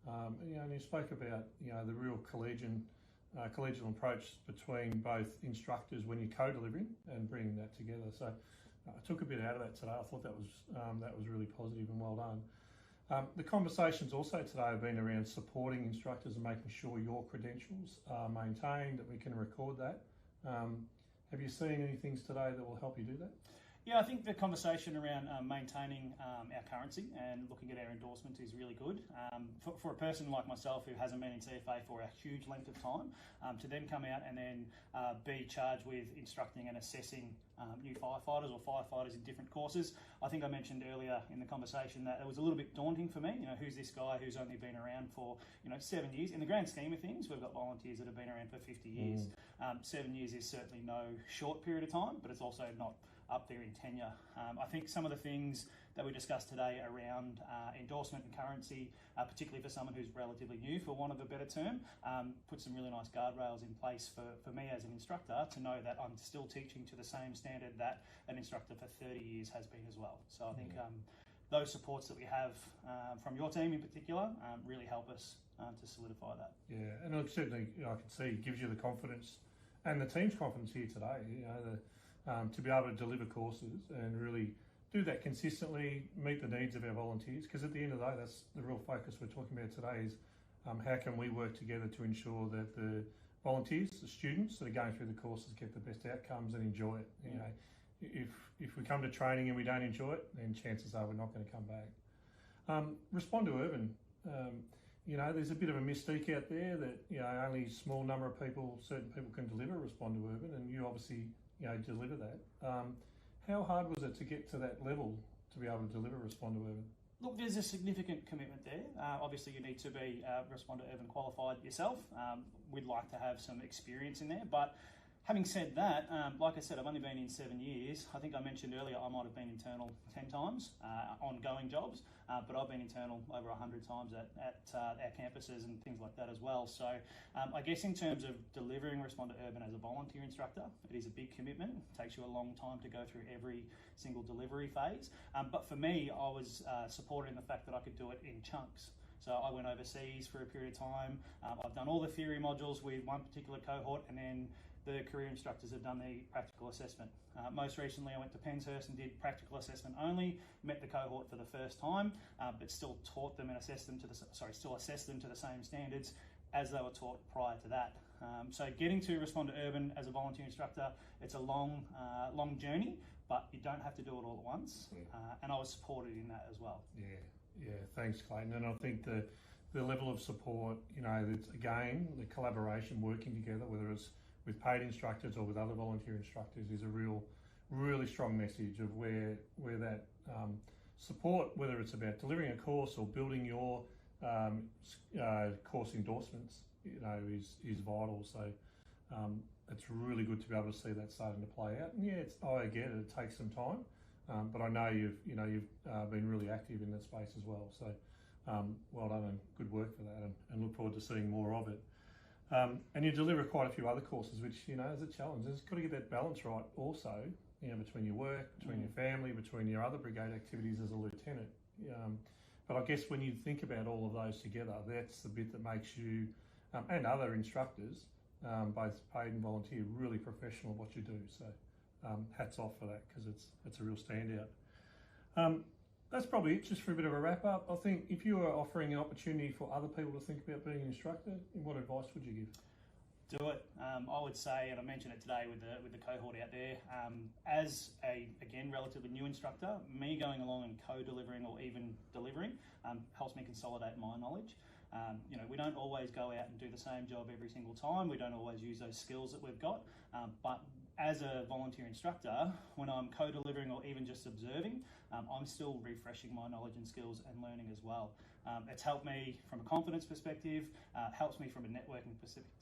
And you spoke about the real collegial approach between both instructors when you're co-delivering and bringing that together. So I took a bit out of that today. I thought that was really positive and well done. The conversations also today have been around supporting instructors and making sure your credentials are maintained, that we can record that. Have you seen any things today that will help you do that? Yeah, I think the conversation around maintaining our currency and looking at our endorsements is really good. For a person like myself who hasn't been in CFA for a huge length of time, to then come out and then be charged with instructing and assessing new firefighters or firefighters in different courses. I think I mentioned earlier in the conversation that it was a little bit daunting for me. Who's this guy who's only been around for 7 years? In the grand scheme of things, we've got volunteers that have been around for 50 years. 7 years is certainly no short period of time, but it's also not up there in tenure. I think some of the things that we discussed today around endorsement and currency, particularly for someone who's relatively new, for want of a better term, put some really nice guardrails in place for me as an instructor to know that I'm still teaching to the same standard that an instructor for 30 years has been as well. So I think those supports that we have from your team in particular really help us to solidify that. Yeah, and it certainly, I can see, gives you the confidence and the team's confidence here today, to be able to deliver courses and really do that consistently, meet the needs of our volunteers, because at the end of the day, that's the real focus we're talking about today is how can we work together to ensure that the volunteers, the students that are going through the courses get the best outcomes and enjoy it. if we come to training and we don't enjoy it, then chances are we're not going to come back. Respond to urban. You know, there's a bit of a mystique out there that, you know, only a small number of people, certain people can deliver respond to urban, and you obviously, you know, deliver that. How hard was it to get to that level to be able to deliver respond to urban? Look, there's a significant commitment there. Obviously, you need to be respond to urban qualified yourself. We'd like to have some experience in there, but having said that, like I said, I've only been in 7 years. I think I mentioned earlier I might have been internal 10 times, ongoing jobs, but I've been internal over 100 times at our campuses and things like that as well. So I guess in terms of delivering Respond to Urban as a volunteer instructor, it is a big commitment. It takes you a long time to go through every single delivery phase. But for me, I was supported in the fact that I could do it in chunks. So I went overseas for a period of time. I've done all the theory modules with one particular cohort, and then the career instructors have done the practical assessment. Most recently, I went to Penshurst and did practical assessment only, met the cohort for the first time, but still taught them and assessed them to the same standards as they were taught prior to that. So getting to Respond to Urban as a volunteer instructor, it's a long journey, but you don't have to do it all at once. And I was supported in that as well. Yeah, thanks, Clayton. And I think the level of support, you know, it's, again, the collaboration, working together, whether it's with paid instructors or with other volunteer instructors, is a really strong message of where that support, whether it's about delivering a course or building your course endorsements, you know, is vital. So it's really good to be able to see that starting to play out. And yeah, I get it. It takes some time, but I know you've been really active in that space as well. So well done and good work for that, and look forward to seeing more of it. And you deliver quite a few other courses, which, you know, is a challenge. It's got to get that balance right also, you know, between your work, between your family, between your other brigade activities as a lieutenant. But I guess when you think about all of those together, that's the bit that makes you, and other instructors, both paid and volunteer, really professional at what you do. So hats off for that, because it's a real standout. That's probably it, just for a bit of a wrap up. I think if you were offering an opportunity for other people to think about being an instructor, what advice would you give? Do it. I would say, and I mentioned it today with the cohort out there, as a, again, relatively new instructor, me going along and co-delivering or even delivering helps me consolidate my knowledge. You know, we don't always go out and do the same job every single time. We don't always use those skills that we've got, but as a volunteer instructor, when I'm co-delivering or even just observing, I'm still refreshing my knowledge and skills and learning as well. It's helped me from a confidence perspective, helps me from a networking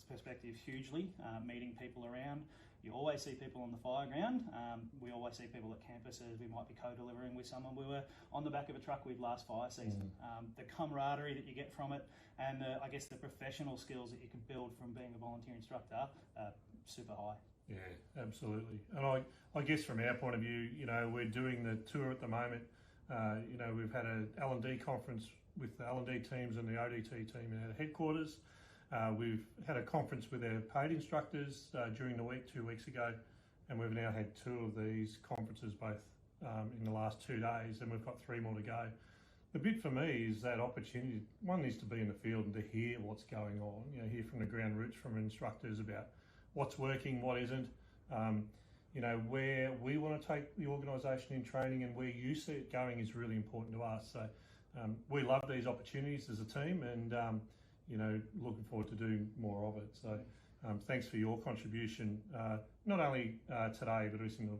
perspective hugely, meeting people around. You always see people on the fireground. We always see people at campuses. We might be co-delivering with someone we were on the back of a truck with last fire season. The camaraderie that you get from it, and I guess the professional skills that you can build from being a volunteer instructor, super high. Yeah, absolutely. And I guess from our point of view, you know, we're doing the tour at the moment. You know, we've had an L&D conference with the L&D teams and the ODT team at our headquarters. We've had a conference with our paid instructors during the week 2 weeks ago, and we've now had 2 of these conferences both in the last 2 days, and we've got 3 more to go. The bit for me is that opportunity, one is to be in the field and to hear what's going on, you know, hear from the ground roots from instructors about what's working, what isn't, you know, where we want to take the organisation in training and where you see it going is really important to us. So we love these opportunities as a team, and you know, looking forward to doing more of it. So thanks for your contribution, not only today, but also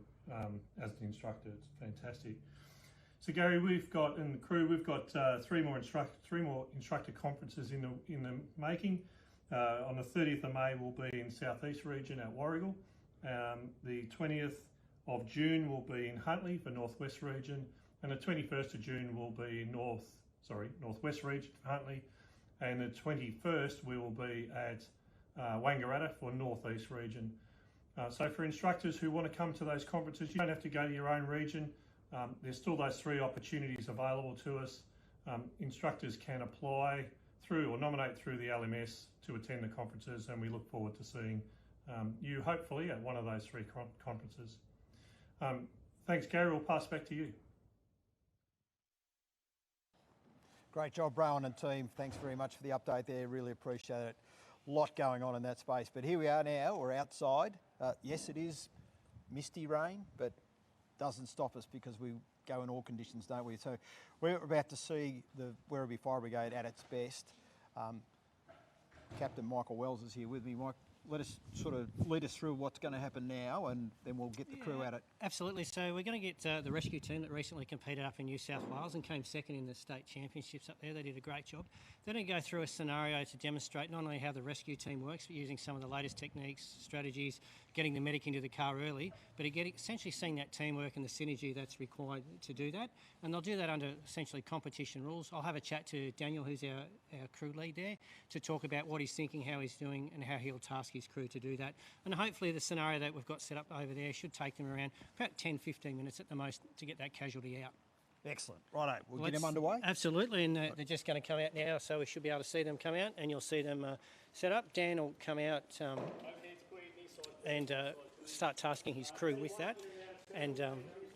as an instructor. It's fantastic. So Garry, we've got, in the crew, we've got 3 more instructor conferences in the making. On the 30th of May, we'll be in South East region at Warragul. The 20th of June will be in Huntly for North West region, and the 21st of June will be in North West region for Huntly, and the 21st we will be at Wangaratta for North East region. So for instructors who want to come to those conferences, you don't have to go to your own region. There's still those 3 opportunities available to us. Instructors can apply through or nominate through the LMS to attend the conferences, and we look forward to seeing you hopefully at one of those 3 conferences. Thanks, Garry. We'll pass back to you. Great job, Rohan and team. Thanks very much for the update there. Really appreciate it. A lot going on in that space. But here we are now. We're outside. Yes, it is misty rain, but doesn't stop us because we go in all conditions, don't we? So we're about to see the Werribee Fire Brigade at its best. Captain Michael Wells is here with me. Mike, let us sort of lead us through what's going to happen now, and then we'll get the crew at it. Absolutely. So we're going to get the rescue team that recently competed up in New South Wales and came second in the state championships up there. They did a great job. They're going to go through a scenario to demonstrate not only how the rescue team works, but using some of the latest techniques, strategies, getting the medic into the car early, but essentially seeing that teamwork and the synergy that's required to do that. And they'll do that under essentially competition rules. I'll have a chat to Daniel, who's our crew lead there, to talk about what he's thinking, how he's doing, and how he'll task his crew to do that. And hopefully the scenario that we've got set up over there should take them around about 10-15 minutes at the most to get that casualty out. Excellent. Righto, we'll get them underway. Absolutely, and they're just going to come out now, so we should be able to see them come out, and you'll see them set up. Dan will come out and start tasking his crew with that, and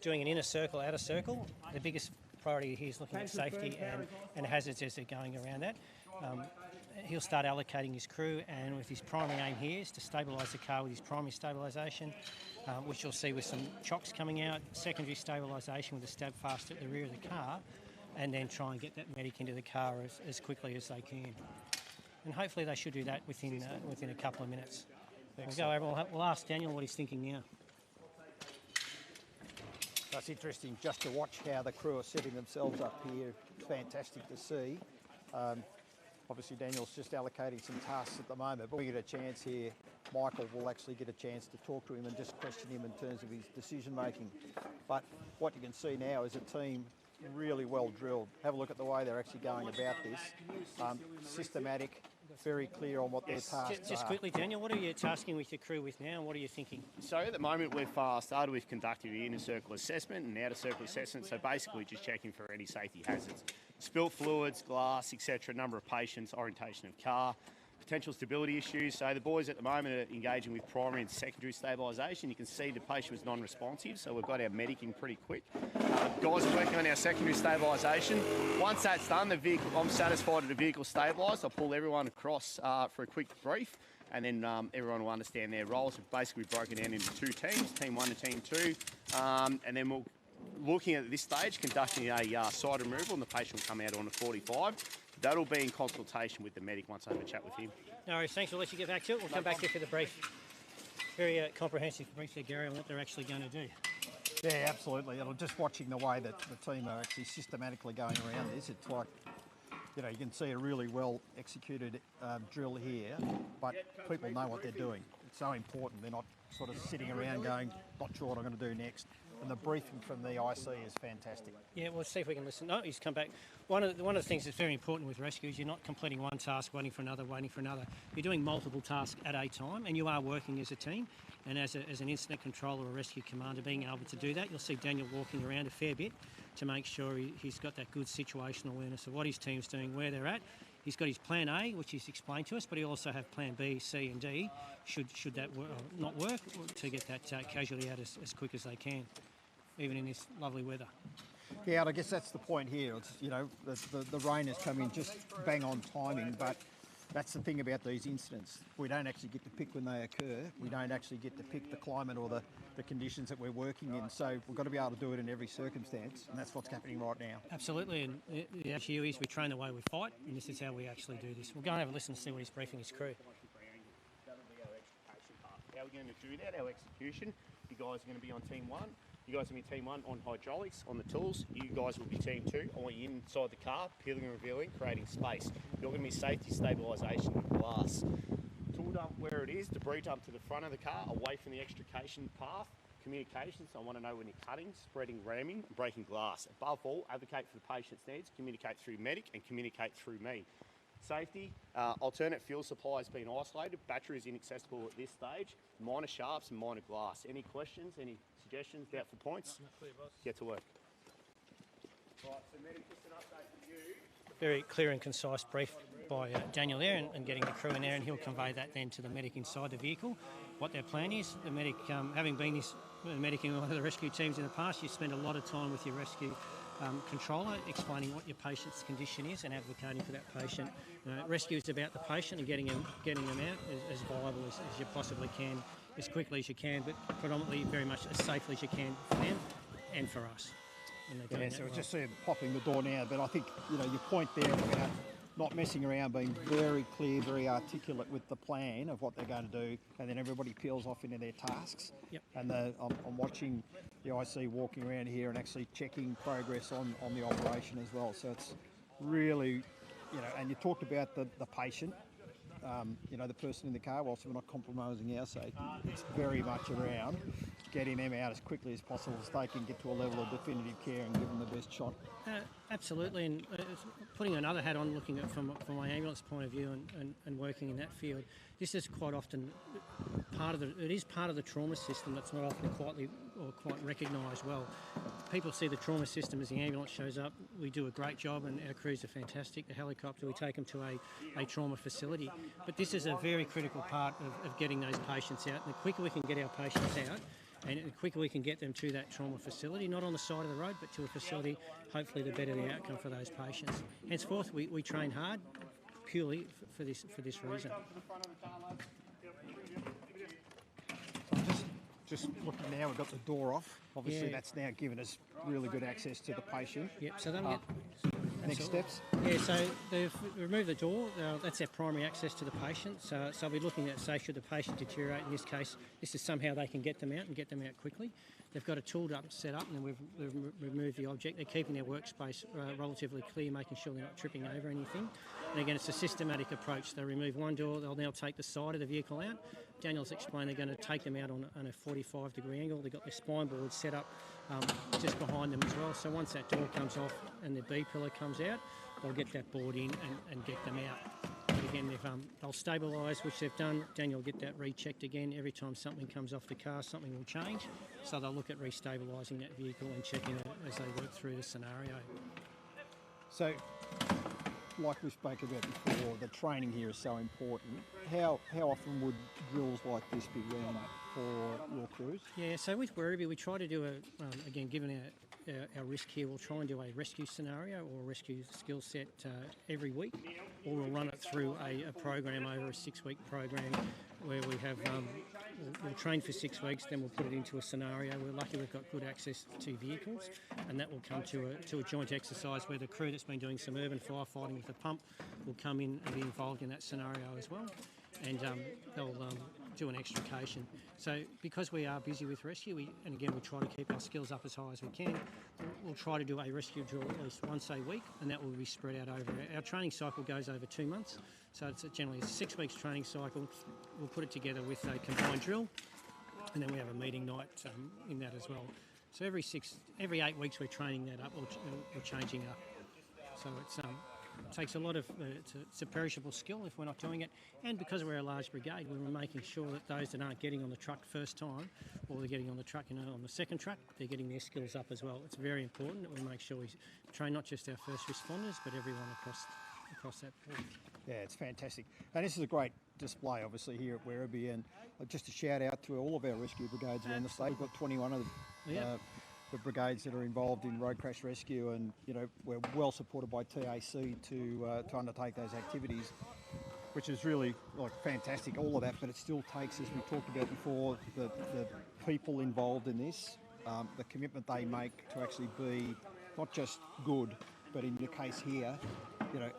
doing an inner circle, outer circle. The biggest priority here is looking at safety and hazards as they're going around that. He'll start allocating his crew, and with his primary aim here is to stabilise the car with his primary stabilisation, which you'll see with some chocks coming out, secondary stabilisation with a stab fast at the rear of the car, and then try and get that medic into the car as quickly as they can. And hopefully they should do that within a couple of minutes. We'll go over, we'll ask Daniel what he's thinking now. That's interesting just to watch how the crew are setting themselves up here. It's fantastic to see. Obviously Daniel's just allocating some tasks at the moment, but we get a chance here. Michael will actually get a chance to talk to him and just question him in terms of his decision making. But what you can see now is a team really well drilled. Have a look at the way they're actually going about this. Systematic, very clear on what their tasks Just are. quickly, Daniel, what are you tasking with your crew with now, and what are you thinking? So at the moment we've started with conducting the inner circle assessment and outer circle assessment, so basically just checking for any safety hazards. Spilt fluids, glass, etc., number of patients, orientation of car, potential stability issues. So the boys at the moment are engaging with primary and secondary stabilisation. You can see the patient was non-responsive, so we've got our medic in pretty quick. Guys are working on our secondary stabilisation. Once that's done, the vehicle, I'm satisfied that the vehicle's stabilised. I'll pull everyone across for a quick brief, and then everyone will understand their roles. We've basically broken down into two teams, Team 1 and Team 2, and then we'll looking at this stage, conducting a side removal, and the patient will come out on a 45. That'll be in consultation with the medic once I have a chat with him. No worries, thanks. We'll let you get back to it. We'll come back to you for the brief. Very comprehensive brief there, Garry, on what they're actually going to do. Yeah, absolutely. And just watching the way that the team are actually systematically going around this, it's like, you know, you can see a really well executed drill here, but people know what they're doing. It's so important. They're not sort of sitting around going, not sure what I'm going to do next. And the briefing from the IC is fantastic. Yeah, we'll see if we can listen. No, he's come back. One of the things that's very important with rescue is you're not completing one task, waiting for another. You're doing multiple tasks at a time, and you are working as a team. And as an incident controller or rescue commander, being able to do that, you'll see Daniel walking around a fair bit to make sure he's got that good situational awareness of what his team's doing, where they're at. He's got his plan A, which he's explained to us, but he also have plan B, C and D, should that not work, to get that casualty out as quick as they can, even in this lovely weather. Yeah, and I guess that's the point here. It's, you know, the rain has come in just bang on timing, but that's the thing about these incidents. We don't actually get to pick when they occur. We don't actually get to pick the climate or the conditions that we're working in. So we've got to be able to do it in every circumstance, and that's what's happening right now. Absolutely, and the issue is we train the way we fight, and this is how we actually do this. We'll go and have a listen to see what he's briefing his crew. That'll be our extrication part. How we're going to do that, our execution. You guys are going to be on Team 1. You guys will be Team 1 on hydraulics, on the tools. You guys will be Team 2 on inside the car, peeling and revealing, creating space. You're going to be safety, stabilisation with glass. Tool dump where it is, debris dump to the front of the car, away from the extrication path. Communications, I want to know when you're cutting, spreading, ramming, and breaking glass. Above all, advocate for the patient's needs, communicate through medic and communicate through me. Safety, alternate fuel supply has been isolated, battery is inaccessible at this stage, minor sharps and minor glass. Any questions, any suggestions, doubtful points? Get to work. Right, so medic, just an update for you. Very clear and concise brief by Daniel there, and getting the crew in there, and he'll convey that then to the medic inside the vehicle, what their plan is. The medic, having been medic in one of the rescue teams in the past, you spend a lot of time with your rescue controller explaining what your patient's condition is and advocating for that patient. Rescue is about the patient and getting them out as viable as you possibly can, as quickly as you can, but predominantly very much as safely as you can for them. and for us. And they're doing Yeah, so that it's well. just sort of popping the door now, but I think, you know, your point there about not messing around, being very clear, very articulate with the plan of what they're going to do, and then everybody peels off into their tasks. Yep. And I'm watching the IC walking around here and actually checking progress on the operation as well. So it's really, you know, and you talked about the patient, you know, the person in the car, whilst we're not compromising our safety, it's very much around getting them out as quickly as possible so they can get to a level of definitive care and give them the best shot. Absolutely, and putting another hat on, looking at from my ambulance point of view and working in that field, this is quite often part of the trauma system that's not often quite recognised well. People see the trauma system as the ambulance shows up. We do a great job, and our crews are fantastic. The helicopter, we take them to a trauma facility, but this is a very critical part of getting those patients out. And the quicker we can get our patients out, and the quicker we can get them to that trauma facility, not on the side of the road, but to a facility, hopefully the better the outcome for those patients. Henceforth, we train hard purely for this reason. Just looking now, we've got the door off. Obviously, Yeah. that's now given us really good access to the patient. Yep, so they'll get... Next steps? Yeah, so they've removed the door. That's our primary access to the patient. So we'll be looking at, say, should the patient deteriorate, in this case, this is somehow they can get them out and get them out quickly. They've got a tool set up, and then we've removed the object. They're keeping their workspace relatively clear, making sure they're not tripping over anything. And again, it's a systematic approach. They remove one door, they'll now take the side of the vehicle out. Daniel's explained they're going to take them out on a 45-degree angle. They've got their spine board set up just behind them as well. So once that door comes off and the B pillar comes out, they'll get that board in and get them out. But again, they'll stabilise, which they've done. Daniel will get that rechecked again. Every time something comes off the car, something will change. So they'll look at restabilising that vehicle and checking it as they work through the scenario. So, like we spoke about before, the training here is so important. How often would drills like this be run for your crews? Yeah, so with Werribee, we try to do again, given our risk here, we'll try and do a rescue scenario or a rescue skill set every week, or we'll run it through a program over a 6-week program where we have, we'll train for 6 weeks, then we'll put it into a scenario. We're lucky we've got good access to vehicles, and that will come to a joint exercise where the crew that's been doing some urban firefighting with a pump will come in and be involved in that scenario as well, and they'll do an extrication. So because we are busy with rescue, and again we try to keep our skills up as high as we can, we'll try to do a rescue drill at least once a week, and that will be spread out over, our training cycle goes over 2 months, so it's generally a 6 weeks training cycle. We'll put it together with a combined drill, and then we have a meeting night in that as well. So every 8 weeks we're training that up, or changing up. So it takes a lot of, it's a perishable skill if we're not doing it, and because we're a large brigade, we're making sure that those that aren't getting on the truck first time, or they're getting on the truck, on the second truck, they're getting their skills up as well. It's very important that we make sure we train not just our first responders, but everyone across that board. Yeah, it's fantastic. And this is a great display, obviously, here at Werribee, and just a shout out to all of our rescue brigades around the state. We've got 21 of the brigades that are involved in road crash rescue, and we're well supported by TAC to undertake those activities, which is really fantastic, all of that. But it still takes, as we talked about before, the people involved in this, the commitment they make to actually be not just good, but in your case here,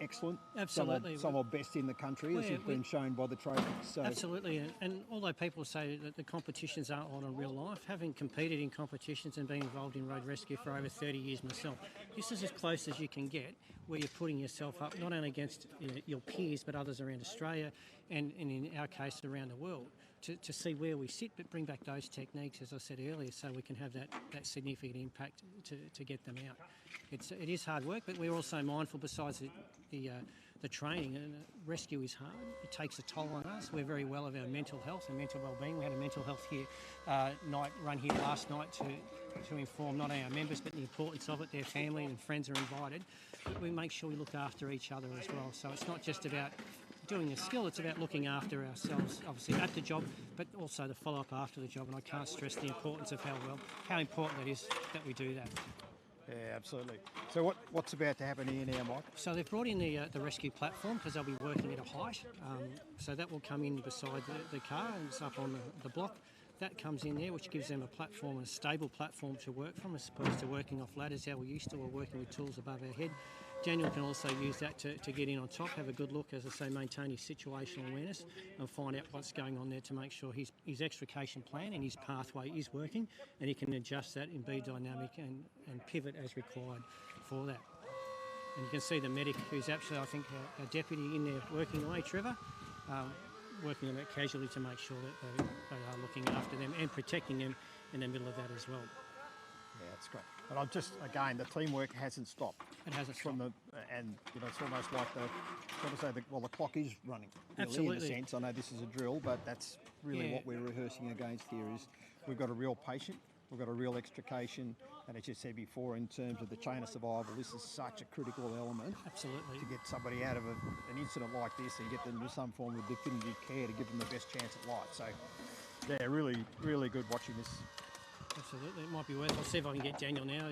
excellent. Absolutely. Some are best in the country, as has been shown by the trophies. So. Absolutely, and although people say that the competitions aren't on in real life, having competed in competitions and been involved in road rescue for over 30 years myself, this is as close as you can get, where you're putting yourself up not only against your peers, but others around Australia, and in our case around the world, to see where we sit, but bring back those techniques, as I said earlier, so we can have that significant impact to get them out. It is hard work, but we're also mindful, besides the training, and rescue is hard. It takes a toll on us. We're very well of our mental health and mental well-being. We had a mental health night run here last night to inform not only our members, but the importance of it. Their family and friends are invited. We make sure we look after each other as well. So it's not just about doing a skill, it's about looking after ourselves, obviously at the job, but also the follow-up after the job. And I can't stress the importance of how important it is that we do that. Yeah, absolutely. So what's about to happen here now, Mike? So they've brought in the rescue platform, because they'll be working at a height. So that will come in beside the car, and it's up on the block. that comes in there, which gives them a platform, a stable platform to work from, as opposed to working off ladders how we used to, or working with tools above our head. Daniel can also use that to get in on top, have a good look, as I say, maintain his situational awareness and find out what's going on there to make sure his extrication plan and his pathway is working, and he can adjust that and be dynamic and pivot as required for that. And you can see the medic, who's actually, I think, a deputy in there working away, Trevor, working on that casually to make sure that they are looking after them and protecting them in the middle of that as well. Yeah, that's great. And I've just, again, the teamwork hasn't stopped. It hasn't stopped. And you know, it's almost like the clock is running. Really, Absolutely. in a sense, I know this is a drill, but that's really what we're rehearsing against here. Is we've got a real patient, we've got a real extrication, and as you said before, in terms of the chain of survival, this is such a critical element. Absolutely. To get somebody out of an incident like this and get them to some form of definitive care to give them the best chance at life. So, yeah, really, really good watching this. Absolutely, it might be worth. I'll see if I can get Daniel now.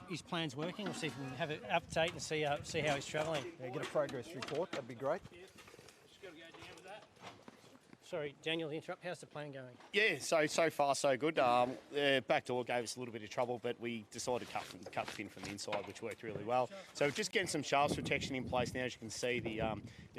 His plan's working. I'll see if we can have an update and see how he's travelling. Yeah, get a progress report. That'd be great. Sorry, Daniel, to interrupt. How's the plan going? Yeah, so far so good. The back door gave us a little bit of trouble, but we decided to cut the pin from the inside, which worked really well. So just getting some shafts protection in place now. As you can see, the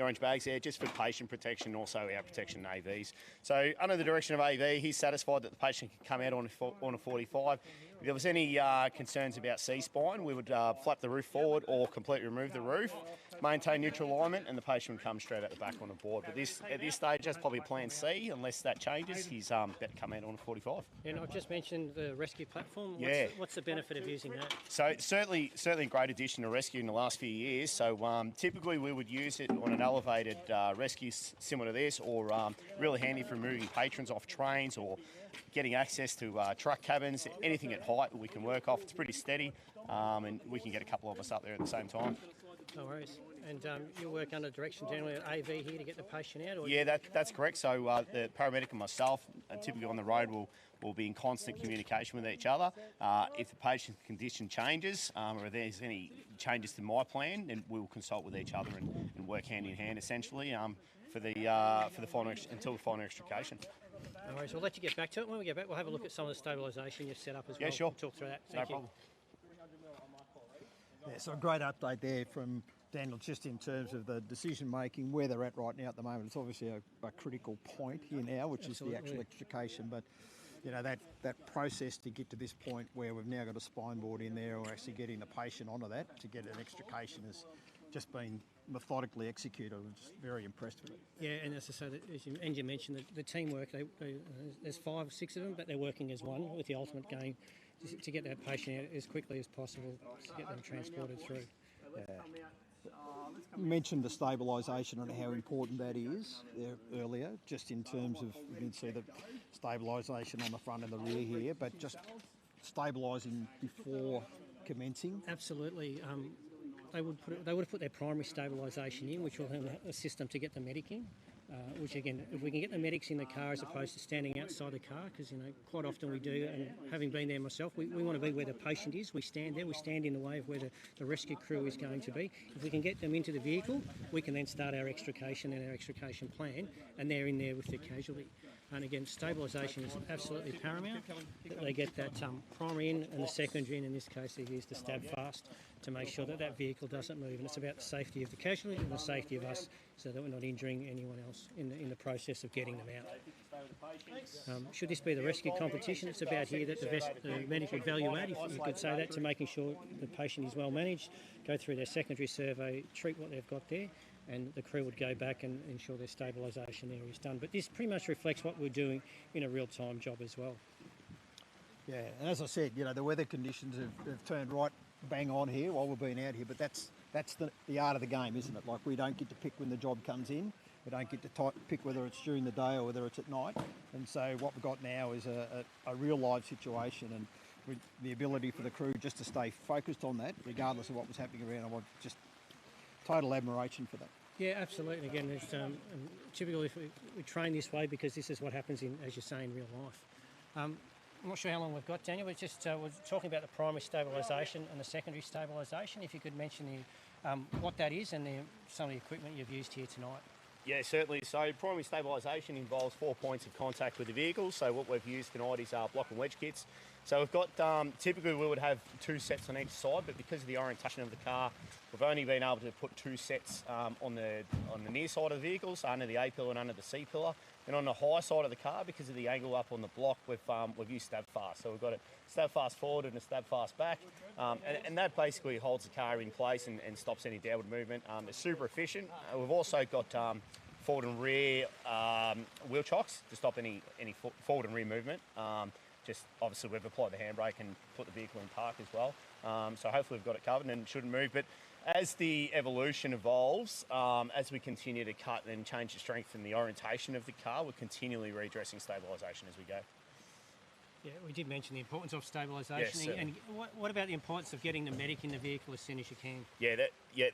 orange bags there, just for patient protection and also our protection AVs. So under the direction of AV, he's satisfied that the patient can come out on a 45. If there was any concerns about C-spine, we would flap the roof forward or completely remove the roof, maintain neutral alignment, and the patient would come straight out the back on the board. But at this stage, that's probably plan C. Unless that changes, he's better come out on a 45. And I've just mentioned the rescue platform. What's the benefit of using that? So certainly a great addition to rescue in the last few years. So typically we would use it on an elevated rescue similar to this, or really handy for moving patrons off trains or getting access to truck cabins. Anything at height we can work off. It's pretty steady, and we can get a couple of us up there at the same time. No worries. And you work under direction generally at AV here to get the patient out? Or Yeah, that's correct. So the paramedic and myself, typically on the road, will be in constant communication with each other. If the patient's condition changes, or if there's any changes to my plan, then we will consult with each other and work hand in hand, essentially, for the final until the final extrication. No worries. We'll let you get back to it. When we get back, we'll have a look at some of the stabilisation you've set up as well. Yeah, sure. We'll talk through that. No problem. Yeah, so a great update there from Daniel, just in terms of the decision making, where they're at right now at the moment. It's obviously a critical point here now, which is the actual extrication. But you know, that process to get to this point where we've now got a spine board in there, or actually getting the patient onto that to get an extrication has just been methodically executed. I'm just very impressed with it. Yeah, and as I said, as you mentioned, the teamwork, there's 5 or 6 of them, but they're working as one, with the ultimate game to get that patient out as quickly as possible to get them transported through. You mentioned the stabilisation and how important that is there earlier, just in terms of, you can see the stabilisation on the front and the rear here, but just stabilising before commencing. Absolutely. They would have put their primary stabilisation in, which will assist them to get the medic in. Which again, if we can get the medics in the car as opposed to standing outside the car, because you know quite often we do, and having been there myself, we want to be where the patient is. We stand there, we stand in the way of where the rescue crew is going to be. If we can get them into the vehicle, we can then start our extrication and our extrication plan, and they're in there with their casualty. And again, stabilisation is absolutely paramount. They get that primary in and the secondary in this case they use the stab fast to make sure that that vehicle doesn't move. And it's about the safety of the casualty and the safety of us, so that we're not injuring anyone else in the process of getting them out. Should this be the rescue competition, it's about here that the medic would value add, if you could say that, to making sure the patient is well managed, go through their secondary survey, treat what they've got there, and the crew would go back and ensure their stabilisation there is done. But this pretty much reflects what we're doing in a real-time job as well. Yeah, and as I said, you know, the weather conditions have turned right bang on here while we've been out here, but that's the art of the game, isn't it? Like, we don't get to pick when the job comes in. We don't get to pick whether it's during the day or whether it's at night. And so what we've got now is a real live situation, and with the ability for the crew just to stay focused on that, regardless of what was happening around. I want just total admiration for that. Yeah, absolutely. Again, it's typically we train this way because this is what happens in, as you say, in real life. I'm not sure how long we've got, Daniel, but just we're talking about the primary stabilisation and the secondary stabilisation. If you could mention what that is and some of the equipment you've used here tonight. Yeah, certainly. So primary stabilisation involves 4 points of contact with the vehicle. So what we've used tonight is block and wedge kits. So we've got, typically we would have 2 sets on each side, but because of the orientation of the car, we've only been able to put 2 sets on the near side of the vehicle, so under the A pillar and under the C pillar. And on the high side of the car, because of the angle up on the block, we've used stab fast. So we've got a stab fast forward and a stab fast back, and that basically holds the car in place and stops any downward movement. It's super efficient. We've also got forward and rear wheel chocks to stop any forward and rear movement. Just obviously we've applied the handbrake and put the vehicle in park as well. So hopefully we've got it covered and it shouldn't move. But as the evolution evolves, as we continue to cut and change the strength and the orientation of the car, we're continually redressing stabilisation as we go. Yeah, we did mention the importance of stabilisation. Yes, and what about the importance of getting the medic in the vehicle as soon as you can?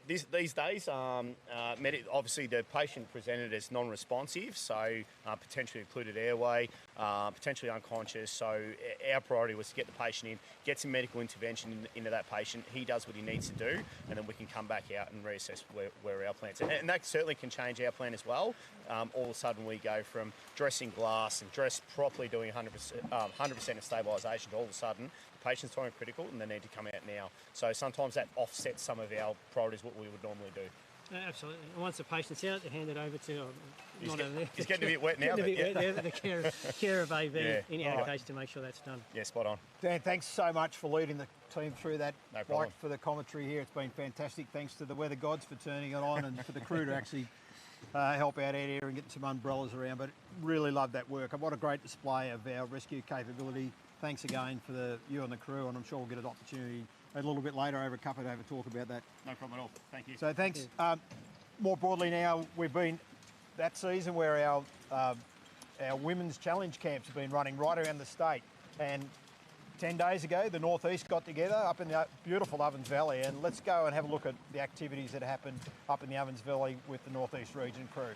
These days, obviously the patient presented as non-responsive, so potentially occluded airway, potentially unconscious. So our priority was to get the patient in, get some medical intervention into that patient. He does what he needs to do, and then we can come back out and reassess where our plan's at. And that certainly can change our plan as well. All of a sudden we go from dressing glass and dress properly, doing 100% of stabilisation, to all of a sudden the patient's time critical and they need to come out now. So sometimes that offsets some of our priorities, what we would normally do. Absolutely. And once the patient's out, they're handed over to... He's getting a bit wet now. The care of AV in our case to make sure that's done. Yeah, spot on. Dan, thanks so much for leading the team through that. No problem. For the commentary here. It's been fantastic. Thanks to the weather gods for turning it on and for the crew to actually help out here and get some umbrellas around. But really love that work. And what a great display of our rescue capability. Thanks again for you and the crew, and I'm sure we'll get an opportunity a little bit later over a cuppa to have a talk about that. No problem at all. Thank you. So thanks. More broadly now, we've been that season where our women's challenge camps have been running right around the state, and 10 days ago the Northeast got together up in the beautiful Ovens Valley, and let's go and have a look at the activities that happened up in the Ovens Valley with the Northeast region crew.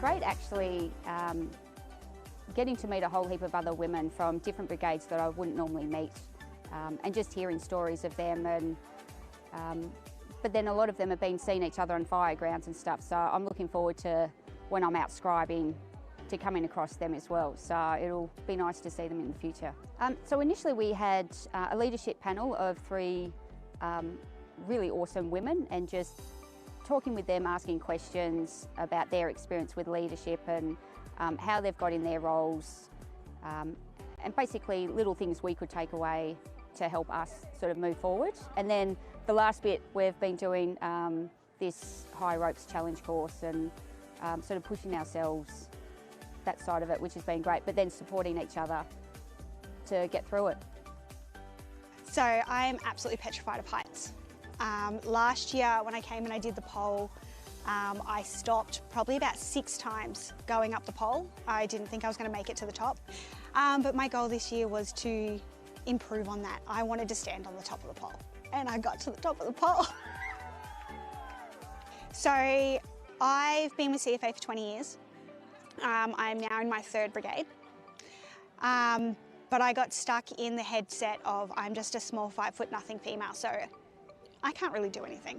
Great actually getting to meet a whole heap of other women from different brigades that I wouldn't normally meet, and just hearing stories of them, and but then a lot of them have been seeing each other on fire grounds and stuff, so I'm looking forward to when I'm out scribing to coming across them as well, so it'll be nice to see them in the future. So initially we had a leadership panel of 3 really awesome women, and just talking with them, asking questions about their experience with leadership and how they've got in their roles, and basically little things we could take away to help us sort of move forward. And then the last bit, we've been doing this high ropes challenge course and sort of pushing ourselves, that side of it, which has been great, but then supporting each other to get through it. So I'm absolutely petrified of heights. Last year when I came and I did the pole, I stopped probably about 6 times going up the pole. I didn't think I was going to make it to the top, but my goal this year was to improve on that. I wanted to stand on the top of the pole, and I got to the top of the pole. So I've been with CFA for 20 years. I'm now in my 3rd brigade. But I got stuck in the headset of I'm just a small 5'0" female, so I can't really do anything.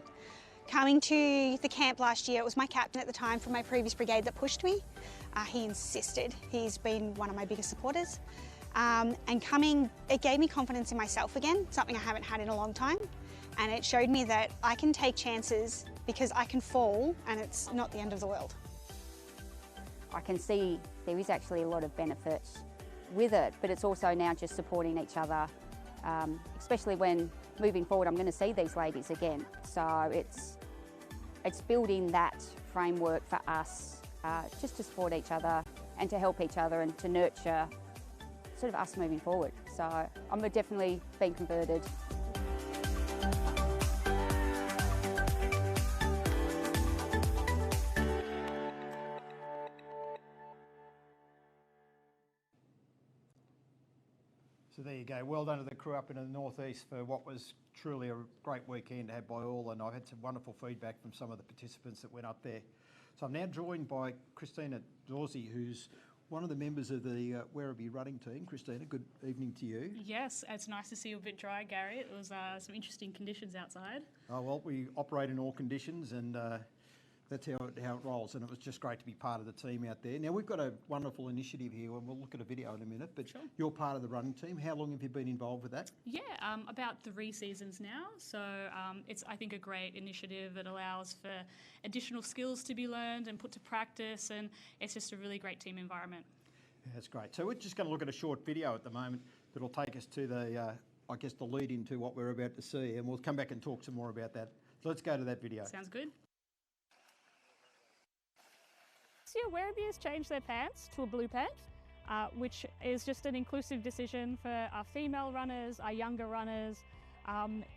Coming to the camp last year, it was my captain at the time from my previous brigade that pushed me. He insisted. He's been one of my biggest supporters. And coming, it gave me confidence in myself again, something I haven't had in a long time. And it showed me that I can take chances because I can fall and it's not the end of the world. I can see there is actually a lot of benefits with it, but it's also now just supporting each other, especially when moving forward I'm going to see these ladies again. So it's building that framework for us just to support each other and to help each other and to nurture sort of us moving forward. So I'm definitely being converted. So So there you go. Well done to the crew up in the northeast for what was truly a great weekend to have by all, and I've had some wonderful feedback from some of the participants that went up there. So I'm now joined by Christina Zsori, who's one of the members of the Werribee running team. Christina, good evening to you. Yes, it's nice to see you a bit dry, Gary. It was some interesting conditions outside. Oh, well, we operate in all conditions, and that's how it rolls, and it was just great to be part of the team out there. Now, we've got a wonderful initiative here, and we'll look at a video in a minute, but Sure. You're part of the running team. How long have you been involved with that? Yeah, about 3 seasons now. So it's, I think, a great initiative. It allows for additional skills to be learned and put to practice, and it's just a really great team environment. Yeah, that's great. So we're just going to look at a short video at the moment that'll take us to the, I guess, the lead into what we're about to see, and we'll come back and talk some more about that. So let's go to that video. Sounds good. This year, Werribee has changed their pants to a blue pant, which is just an inclusive decision for our female runners, our younger runners.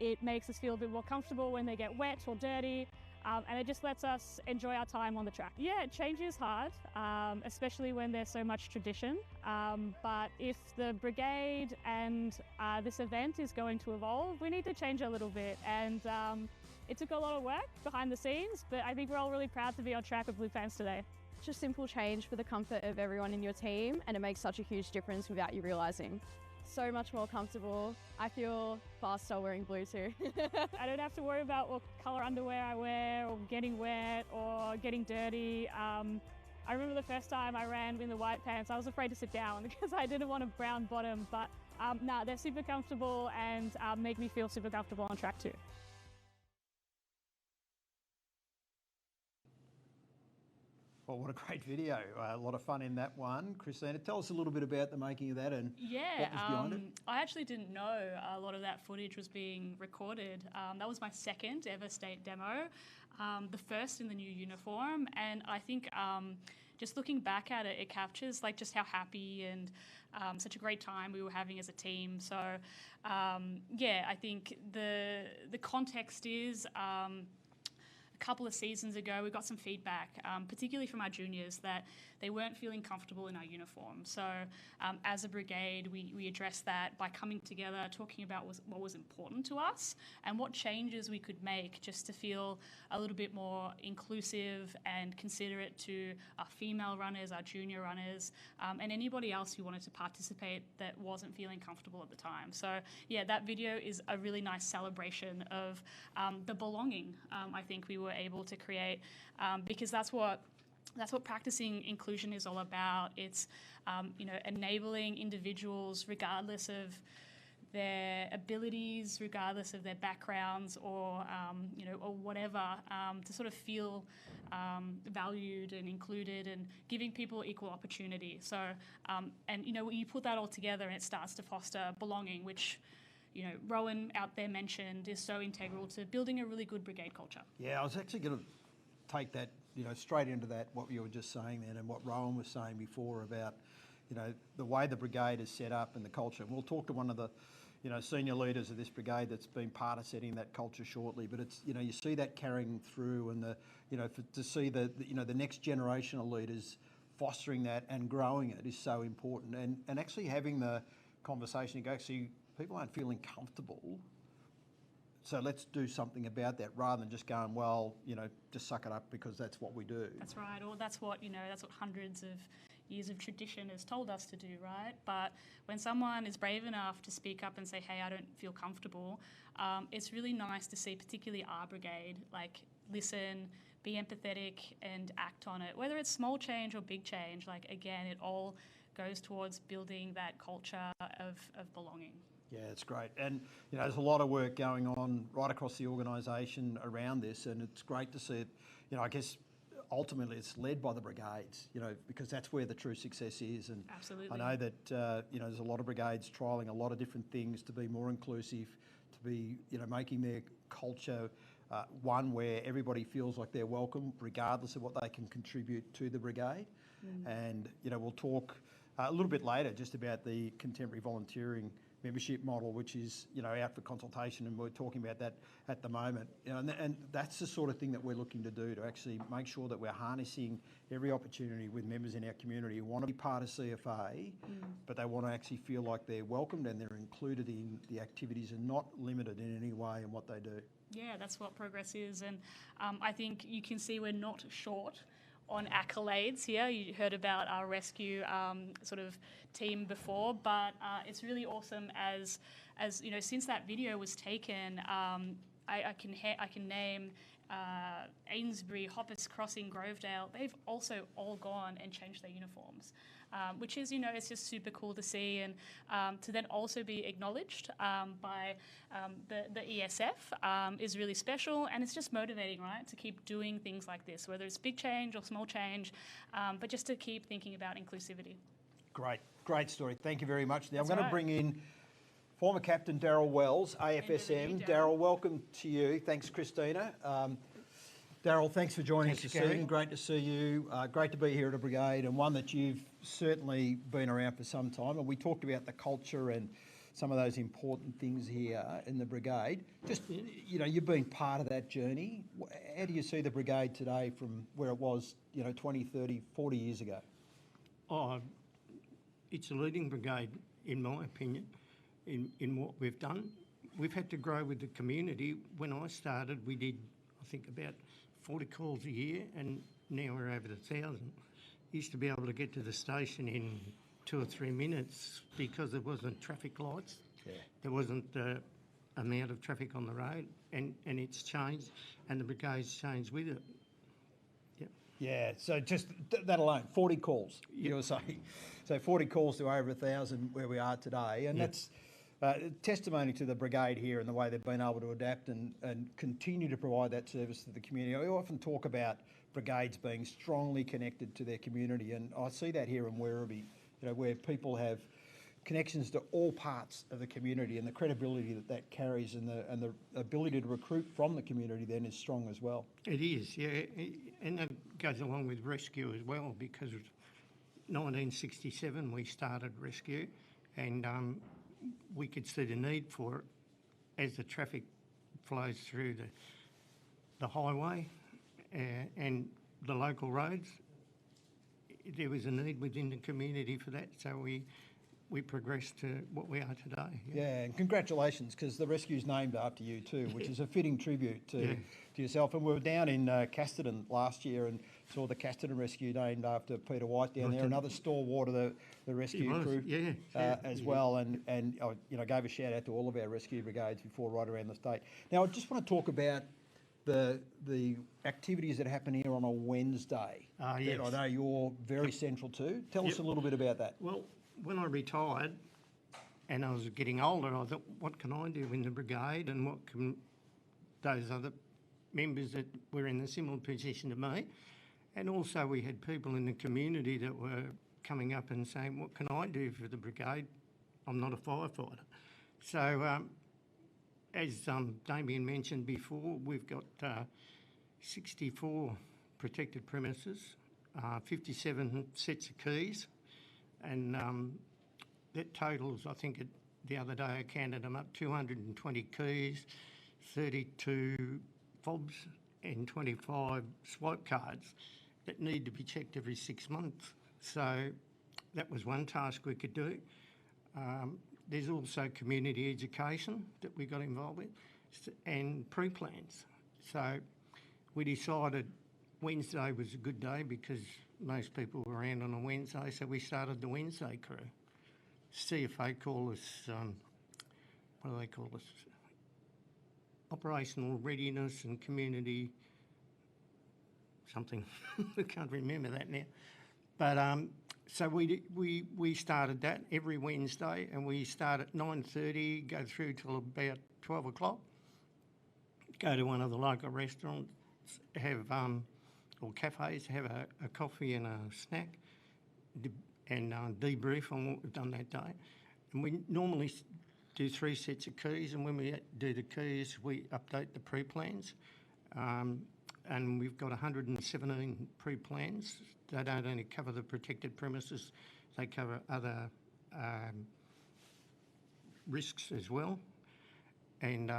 It makes us feel a bit more comfortable when they get wet or dirty, and it just lets us enjoy our time on the track. Yeah, change is hard, especially when there's so much tradition. But if the Brigade and this event is going to evolve, we need to change a little bit. And it took a lot of work behind the scenes, but I think we're all really proud to be on track with blue pants today. Just simple change for the comfort of everyone in your team, and it makes such a huge difference without you realising. So much more comfortable. I feel faster wearing blue too. I don't have to worry about what colour underwear I wear or getting wet or getting dirty. I remember the first time I ran in the white pants, I was afraid to sit down because I didn't want a brown bottom, but no, they're super comfortable and make me feel super comfortable on track too. Well, what a great video. A lot of fun in that one. Christina, tell us a little bit about the making of that and what was behind it. I actually didn't know a lot of that footage was being recorded. That was my second ever state demo, the first in the new uniform, and I think just looking back at it, it captures like just how happy and such a great time we were having as a team. So yeah, I think the context is a couple of seasons ago, we got some feedback, particularly from our juniors, that they weren't feeling comfortable in our uniform. So as a brigade, we addressed that by coming together, talking about what was important to us and what changes we could make just to feel a little bit more inclusive and considerate to our female runners, our junior runners, and anybody else who wanted to participate that wasn't feeling comfortable at the time. So yeah, that video is a really nice celebration of the belonging I think we were able to create, because that's what practicing inclusion is all about. It's you know, enabling individuals regardless of their abilities, regardless of their backgrounds, or you know, or whatever, to sort of feel valued and included, and giving people equal opportunity. So and you know, when you put that all together, and it starts to foster belonging, which, you know, Rohan out there mentioned is so integral to building a really good brigade culture. Yeah, I was actually going to take that, you know, straight into that, what you were just saying then, and what Rohan was saying before about, you know, the way the brigade is set up and the culture. And we'll talk to one of the, you know, senior leaders of this brigade that's been part of setting that culture shortly. But it's, you know, you see that carrying through, and the, you know, to see the you know, the next generation of leaders fostering that and growing it is so important. And actually having the conversation and go, actually, people aren't feeling comfortable, so let's do something about that, rather than just going, well, you know, just suck it up because that's what we do. That's right, or that's what, you know, that's what hundreds of years of tradition has told us to do, right? But when someone is brave enough to speak up and say, hey, I don't feel comfortable, it's really nice to see, particularly our brigade, like, listen, be empathetic and act on it. Whether it's small change or big change, like, again, it all goes towards building that culture of belonging. Yeah, it's great. And, you know, there's a lot of work going on right across the organisation around this, and it's great to see it. You know, I guess ultimately it's led by the brigades, you know, because that's where the true success is. And absolutely. I know that, you know, there's a lot of brigades trialling a lot of different things to be more inclusive, to be, you know, making their culture one where everybody feels like they're welcome, regardless of what they can contribute to the brigade. And, you know, we'll talk a little bit later just about the contemporary volunteering membership model, which is, you know, out for consultation, and we're talking about that at the moment. You know, and that's the sort of thing that we're looking to do, to actually make sure that we're harnessing every opportunity with members in our community who want to be part of CFA, but they want to actually feel like they're welcomed and they're included in the activities and not limited in any way in what they do. Yeah, that's what progress is, and I think you can see we're not short on accolades here. You heard about our rescue sort of team before, but it's really awesome as you know, since that video was taken, I can name Amesbury, Hoppers Crossing, Grovedale. They've also all gone and changed their uniforms, which is, you know, it's just super cool to see, and to then also be acknowledged by the ESF is really special, and it's just motivating, right, to keep doing things like this, whether it's big change or small change, but just to keep thinking about inclusivity. Great story. Thank you very much. Now That's I'm going to bring in former captain Darryl Wells, AFSM. Darryl, welcome to you. Thanks, Christina. Darryl, thanks for joining us this evening. Great to see you. Great to be here at a brigade, and one that you've certainly been around for some time. And we talked about the culture and some of those important things here in the brigade. Just, you know, you've been part of that journey. How do you see the brigade today from where it was, you know, 20, 30, 40 years ago? Oh, it's a leading brigade, in my opinion, in what we've done. We've had to grow with the community. When I started, we did, I think, about 40 calls a year, and now we're over 1,000. Used to be able to get to the station in 2 or 3 minutes because there wasn't traffic lights. Yeah. There wasn't the amount of traffic on the road, and it's changed, and the brigade's changed with it. Yep. Yeah, so just that alone, 40 calls, you were saying. So 40 calls to over 1,000 where we are today, and that's testimony to the brigade here and the way they've been able to adapt and continue to provide that service to the community. I often talk about brigades being strongly connected to their community, and I see that here in Werribee, you know, where people have connections to all parts of the community, and the credibility that that carries, and the ability to recruit from the community then is strong as well. It is, yeah, and that goes along with rescue as well, because 1967 we started rescue, and we could see the need for it as the traffic flows through the highway and the local roads. There was a need within the community for that, so we progressed to what we are today. Yeah, and congratulations, because the rescue's named after you too, which is a fitting tribute to yourself. And we were down in Casterton last year and saw the Casterton Rescue named after Peter White down there, another stalwart of the rescue crew as well. And you know, gave a shout out to all of our rescue brigades before, right around the state. Now, I just want to talk about the activities that happen here on a Wednesday. Yes. That I know you're very central to. Tell us a little bit about that. Well, when I retired and I was getting older, I thought, what can I do in the brigade, and what can those other members that were in a similar position to me? And also we had people in the community that were coming up and saying, what can I do for the brigade? I'm not a firefighter. So as Damien mentioned before, we've got 64 protected premises, 57 sets of keys, and that totals, I think the other day I counted them up, 220 keys, 32 fobs and 25 swipe cards that need to be checked every 6 months. So that was one task we could do. There's also community education that we got involved with, and pre-plans. So we decided Wednesday was a good day because most people were around on a Wednesday, so we started the Wednesday crew. CFA call us, what do they call us? Operational readiness and community something. I can't remember that now. But so we started that every Wednesday, and we start at 9:30, go through till about 12 o'clock. Go to one of the local restaurants, have or cafes, have a coffee and a snack, and debrief on what we've done that day. And we normally do 3 sets of keys, and when we do the keys, we update the pre-plans. And we've got 117 pre-plans. They don't only cover the protected premises, they cover other risks as well. And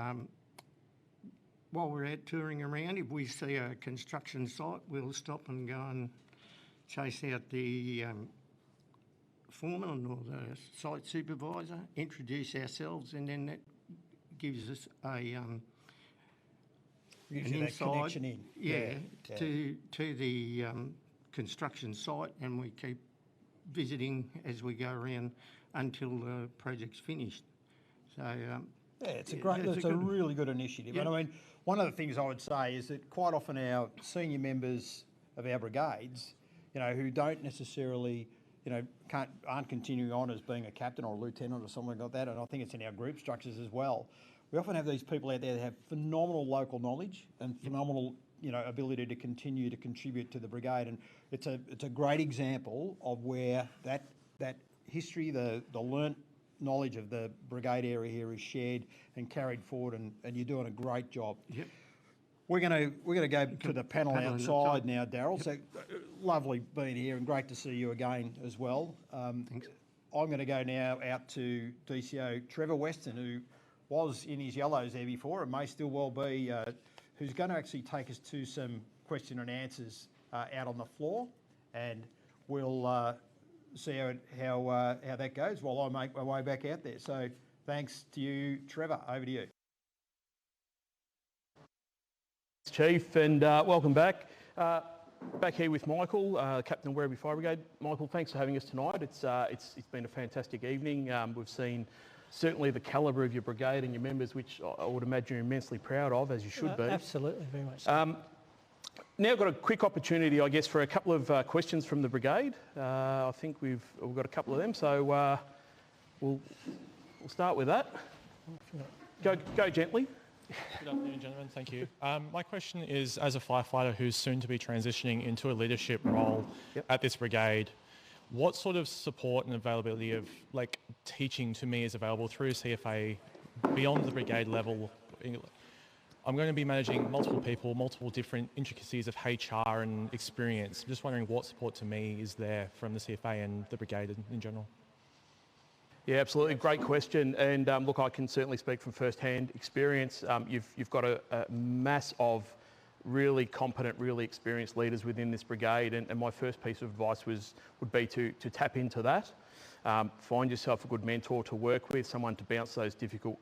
while we're out touring around, if we see a construction site, we'll stop and go and chase out the foreman or the site supervisor, introduce ourselves, and then that gives us an Usually that inside, connection in. to the construction site, and we keep visiting as we go around until the project's finished. So yeah, it's a really good initiative. Yep. And I mean, one of the things I would say is that quite often our senior members of our brigades, you know, who don't necessarily, you know, aren't continuing on as being a captain or a lieutenant or something like that, and I think it's in our group structures as well. We often have these people out there that have phenomenal local knowledge and phenomenal, you know, ability to continue to contribute to the brigade, and it's a great example of where that history, the learnt knowledge of the brigade area here is shared and carried forward, and you're doing a great job. Yep. We're going to go to the panel outside now, Darryl. Yep. So lovely being here and great to see you again as well. Thanks. I'm going to go now out to DCO Trevor Weston, who was in his yellows there before and may still well be, who's going to actually take us to some question and answers out on the floor, and we'll see how that goes while I make my way back out there. So thanks to you, Trevor. Over to you. Chief, and welcome back. Back here with Michael, Captain of Werribee Fire Brigade. Michael, thanks for having us tonight. It's been a fantastic evening. We've seen certainly the calibre of your brigade and your members, which I would imagine you're immensely proud of, as you should be. Absolutely, very much so. Now I've got a quick opportunity, I guess, for a couple of questions from the brigade. I think we've got a couple of them, so we'll start with that. Go gently. Good afternoon, gentlemen. Thank you. My question is, as a firefighter who's soon to be transitioning into a leadership role at this brigade, what sort of support and availability of teaching to me is available through CFA beyond the brigade level? I'm going to be managing multiple people, multiple different intricacies of HR and experience. I'm just wondering what support to me is there from the CFA and the brigade in general. Yeah, absolutely. Great question. And look, I can certainly speak from first-hand experience. You've got a mass of really competent, really experienced leaders within this brigade. And my first piece of advice would be to tap into that. Find yourself a good mentor to work with, someone to bounce those difficult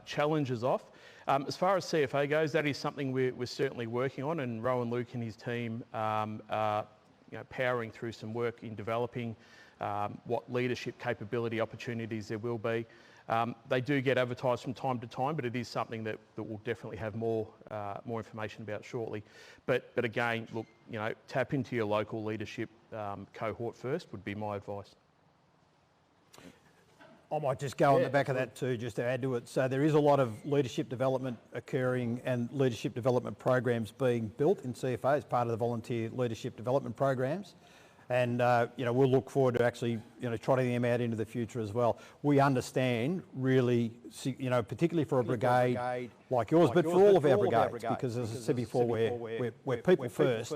challenges off. As far as CFA goes, that is something we're certainly working on, and Rohan, Luke and his team are powering through some work in developing what leadership capability opportunities there will be. They do get advertised from time to time, but it is something that we'll definitely have more information about shortly. But again, look, tap into your local leadership cohort first would be my advice. I might just go on the back of that too, just to add to it. So there is a lot of leadership development occurring and leadership development programs being built in CFA as part of the volunteer leadership development programs. And, we'll look forward to actually, trotting them out into the future as well. We understand really, particularly for a brigade like yours, but for all of our brigades, because as I said before, we're people first,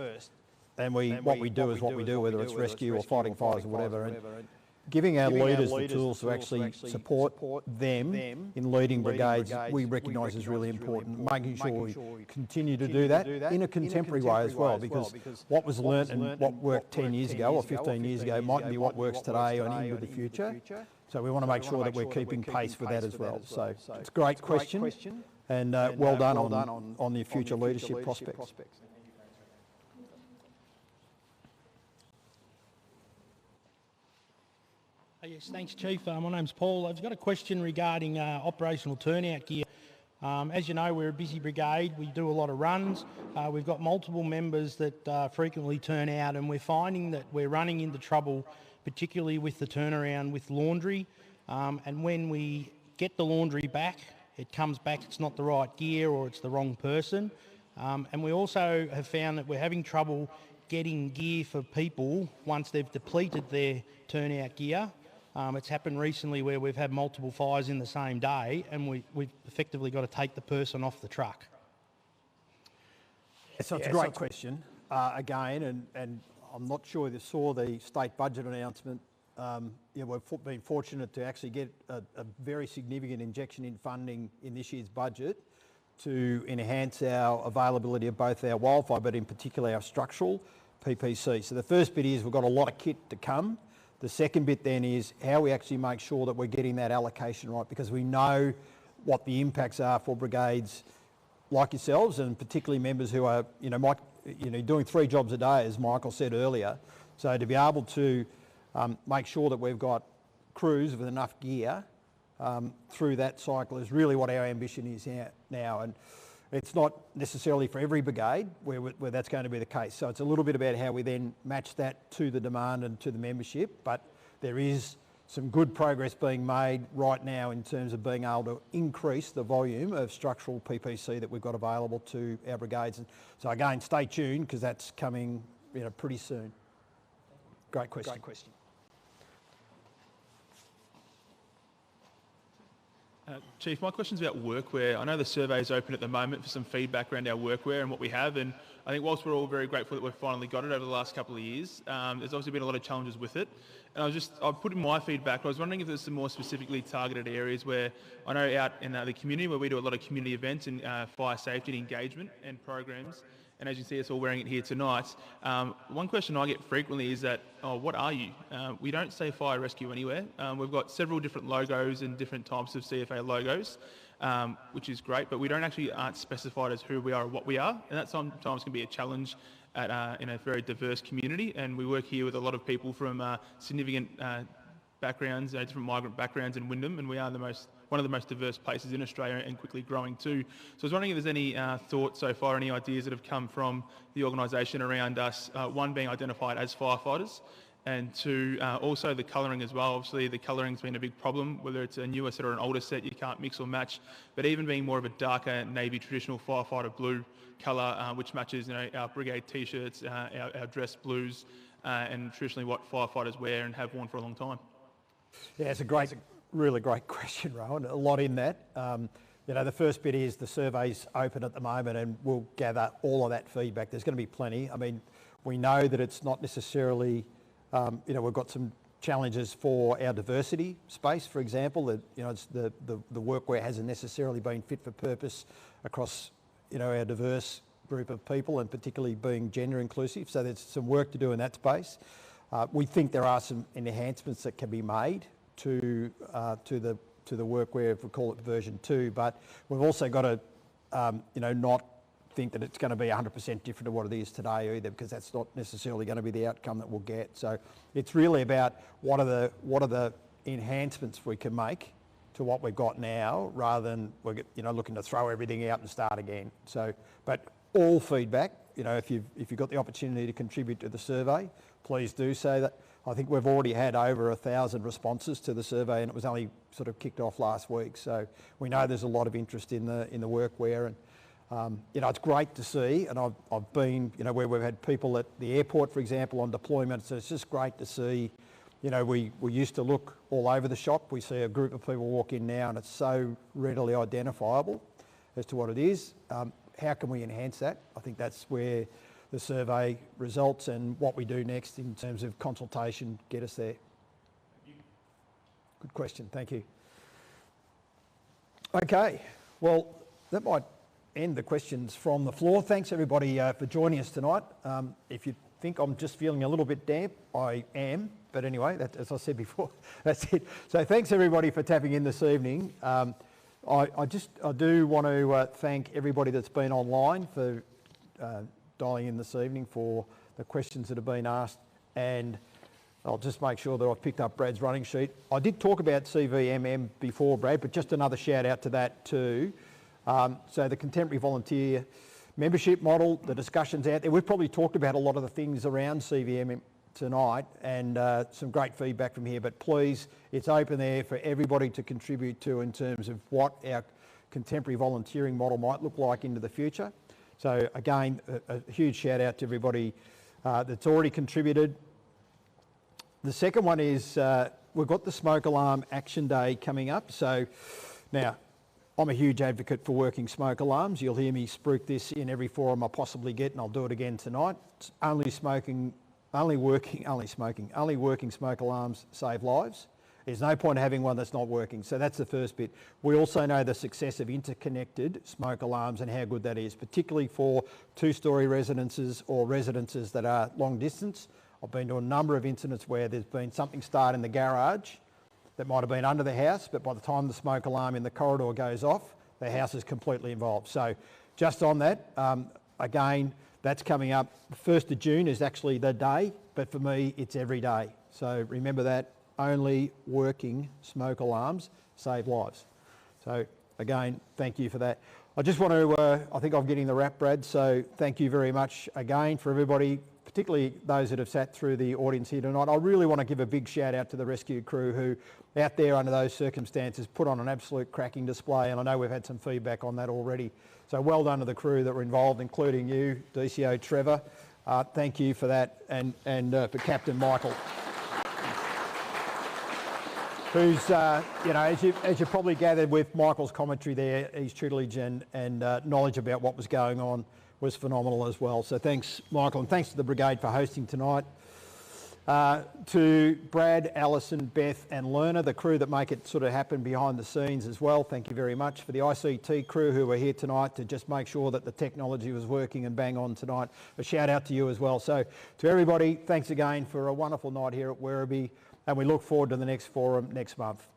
and what we do is what we do, whether it's rescue or fighting fires or whatever. And giving our leaders the tools to actually support them in leading brigades, we recognise is really important. Making sure we continue to do that in a contemporary way as well, because what was learnt and what worked 10 years ago or 15 years ago mightn't be what works today and into the future. So we want to make sure that we're keeping pace with that as well. So it's a great question, and well done on the future leadership prospects. Yes, thanks, Chief. My name's Paul. I've got a question regarding operational turnout gear. As you know, we're a busy brigade. We do a lot of runs. We've got multiple members that frequently turn out, and we're finding that we're running into trouble, particularly with the turnaround with laundry. And when we get the laundry back, it comes back, it's not the right gear or it's the wrong person. And we also have found that we're having trouble getting gear for people once they've depleted their turnout gear. It's happened recently where we've had multiple fires in the same day, and we've effectively got to take the person off the truck. So it's a great question again, and I'm not sure you saw the state budget announcement we've been fortunate to actually get a very significant injection in funding in this year's budget to enhance our availability of both our wildfire, but in particular our structural PPC. So the first bit is we've got a lot of kit to come. The second bit then is how we actually make sure that we're getting that allocation right, because we know what the impacts are for brigades like yourselves, and particularly members who are, doing 3 jobs a day, as Michael said earlier. So to be able to make sure that we've got crews with enough gear through that cycle is really what our ambition is now. And it's not necessarily for every brigade where that's going to be the case. So it's a little bit about how we then match that to the demand and to the membership. But there is some good progress being made right now in terms of being able to increase the volume of structural PPC that we've got available to our brigades. And so again, stay tuned, because that's coming pretty soon. Great question. Chief, my question's about workwear. I know the survey is open at the moment for some feedback around our workwear and what we have, and I think whilst we're all very grateful that we've finally got it over the last couple of years, there's obviously been a lot of challenges with it. And I've put in my feedback, I was wondering if there's some more specifically targeted areas where, I know out in the community where we do a lot of community events and fire safety and engagement and programs, and as you see us all wearing it here tonight, one question I get frequently is that, what are you? We don't say fire rescue anywhere. We've got several different logos and different types of CFA logos, which is great, but we aren't specified as who we are or what we are, and that sometimes can be a challenge in a very diverse community. And we work here with a lot of people from significant backgrounds, different migrant backgrounds in Wyndham, and we are one of the most diverse places in Australia, and quickly growing too. So I was wondering if there's any thoughts so far, any ideas that have come from the organisation around us, one, being identified as firefighters, and 2, also the colouring as well. Obviously the colouring's been a big problem, whether it's a newer set or an older set, you can't mix or match, but even being more of a darker navy traditional firefighter blue colour, which matches our brigade t-shirts, our dress blues, and traditionally what firefighters wear and have worn for a long time. Yeah, it's a really great question, Rohan. A lot in that. The first bit is the survey's open at the moment, and we'll gather all of that feedback. There's going to be plenty. I mean, we know that it's not necessarily, we've got some challenges for our diversity space, for example. That it's the workwear hasn't necessarily been fit for purpose across our diverse group of people, and particularly being gender inclusive. So there's some work to do in that space. We think there are some enhancements that can be made to the workwear, if we call it version 2, but we've also got to not think that it's going to be 100% different to what it is today either, because that's not necessarily going to be the outcome that we'll get. So it's really about what are the enhancements we can make to what we've got now, rather than we're looking to throw everything out and start again. So, but all feedback, if you've got the opportunity to contribute to the survey, please do say that. I think we've already had over 1,000 responses to the survey, and it was only sort of kicked off last week. So we know there's a lot of interest in the workwear, and it's great to see. And I've been where we've had people at the airport, for example, on deployment. So it's just great to see. We used to look all over the shop. We see a group of people walk in now, and it's so readily identifiable as to what it is. How can we enhance that? I think that's where the survey results and what we do next in terms of consultation get us there. Good question, thank you. Okay, well, that might end the questions from the floor. Thanks everybody for joining us tonight. If you think I'm just feeling a little bit damp, I am, but anyway, as I said before, that's it. So thanks everybody for tapping in this evening. I do want to thank everybody that's been online for dialing in this evening, for the questions that have been asked, and I'll just make sure that I've picked up Brad's running sheet. I did talk about CVMM before, Brad, but just another shout out to that too. So the contemporary volunteer membership model, the discussions out there, we've probably talked about a lot of the things around CVMM tonight, and some great feedback from here, but please, it's open there for everybody to contribute to in terms of what our contemporary volunteering model might look like into the future. So again, a huge shout out to everybody that's already contributed. The second one is we've got the Smoke Alarm Action Day coming up. So now, I'm a huge advocate for working smoke alarms. You'll hear me spruik this in every forum I possibly get, and I'll do it again tonight. It's only smoking only working smoke alarms save lives. There's no point having one that's not working. So that's the first bit. We also know the success of interconnected smoke alarms and how good that is, particularly for two-storey residences or residences that are long distance. I've been to a number of incidents where there's been something start in the garage that might have been under the house, but by the time the smoke alarm in the corridor goes off, the house is completely involved. So just on that, again, that's coming up. The 1st of June is actually the day, but for me, it's every day. So remember that, only working smoke alarms save lives. So again, thank you for that. I just want to, I think I'm getting the wrap, Brad, so thank you very much again for everybody, particularly those that have sat through the audience here tonight. I really want to give a big shout out to the rescue crew who, out there under those circumstances, put on an absolute cracking display, and I know we've had some feedback on that already. So well done to the crew that were involved, including you, DCO Trevor. Thank you for that, and for Captain Michael, who's, you know, as you probably gathered with Michael's commentary there, his tutelage and knowledge about what was going on was phenomenal as well. So thanks, Michael, and thanks to the Brigade for hosting tonight. To Brad, Alison, Beth and Lerner, the crew that make it sort of happen behind the scenes as well, thank you very much. For the ICT crew who were here tonight to just make sure that the technology was working and bang on tonight, a shout out to you as well. So to everybody, thanks again for a wonderful night here at Werribee, and we look forward to the next forum next month.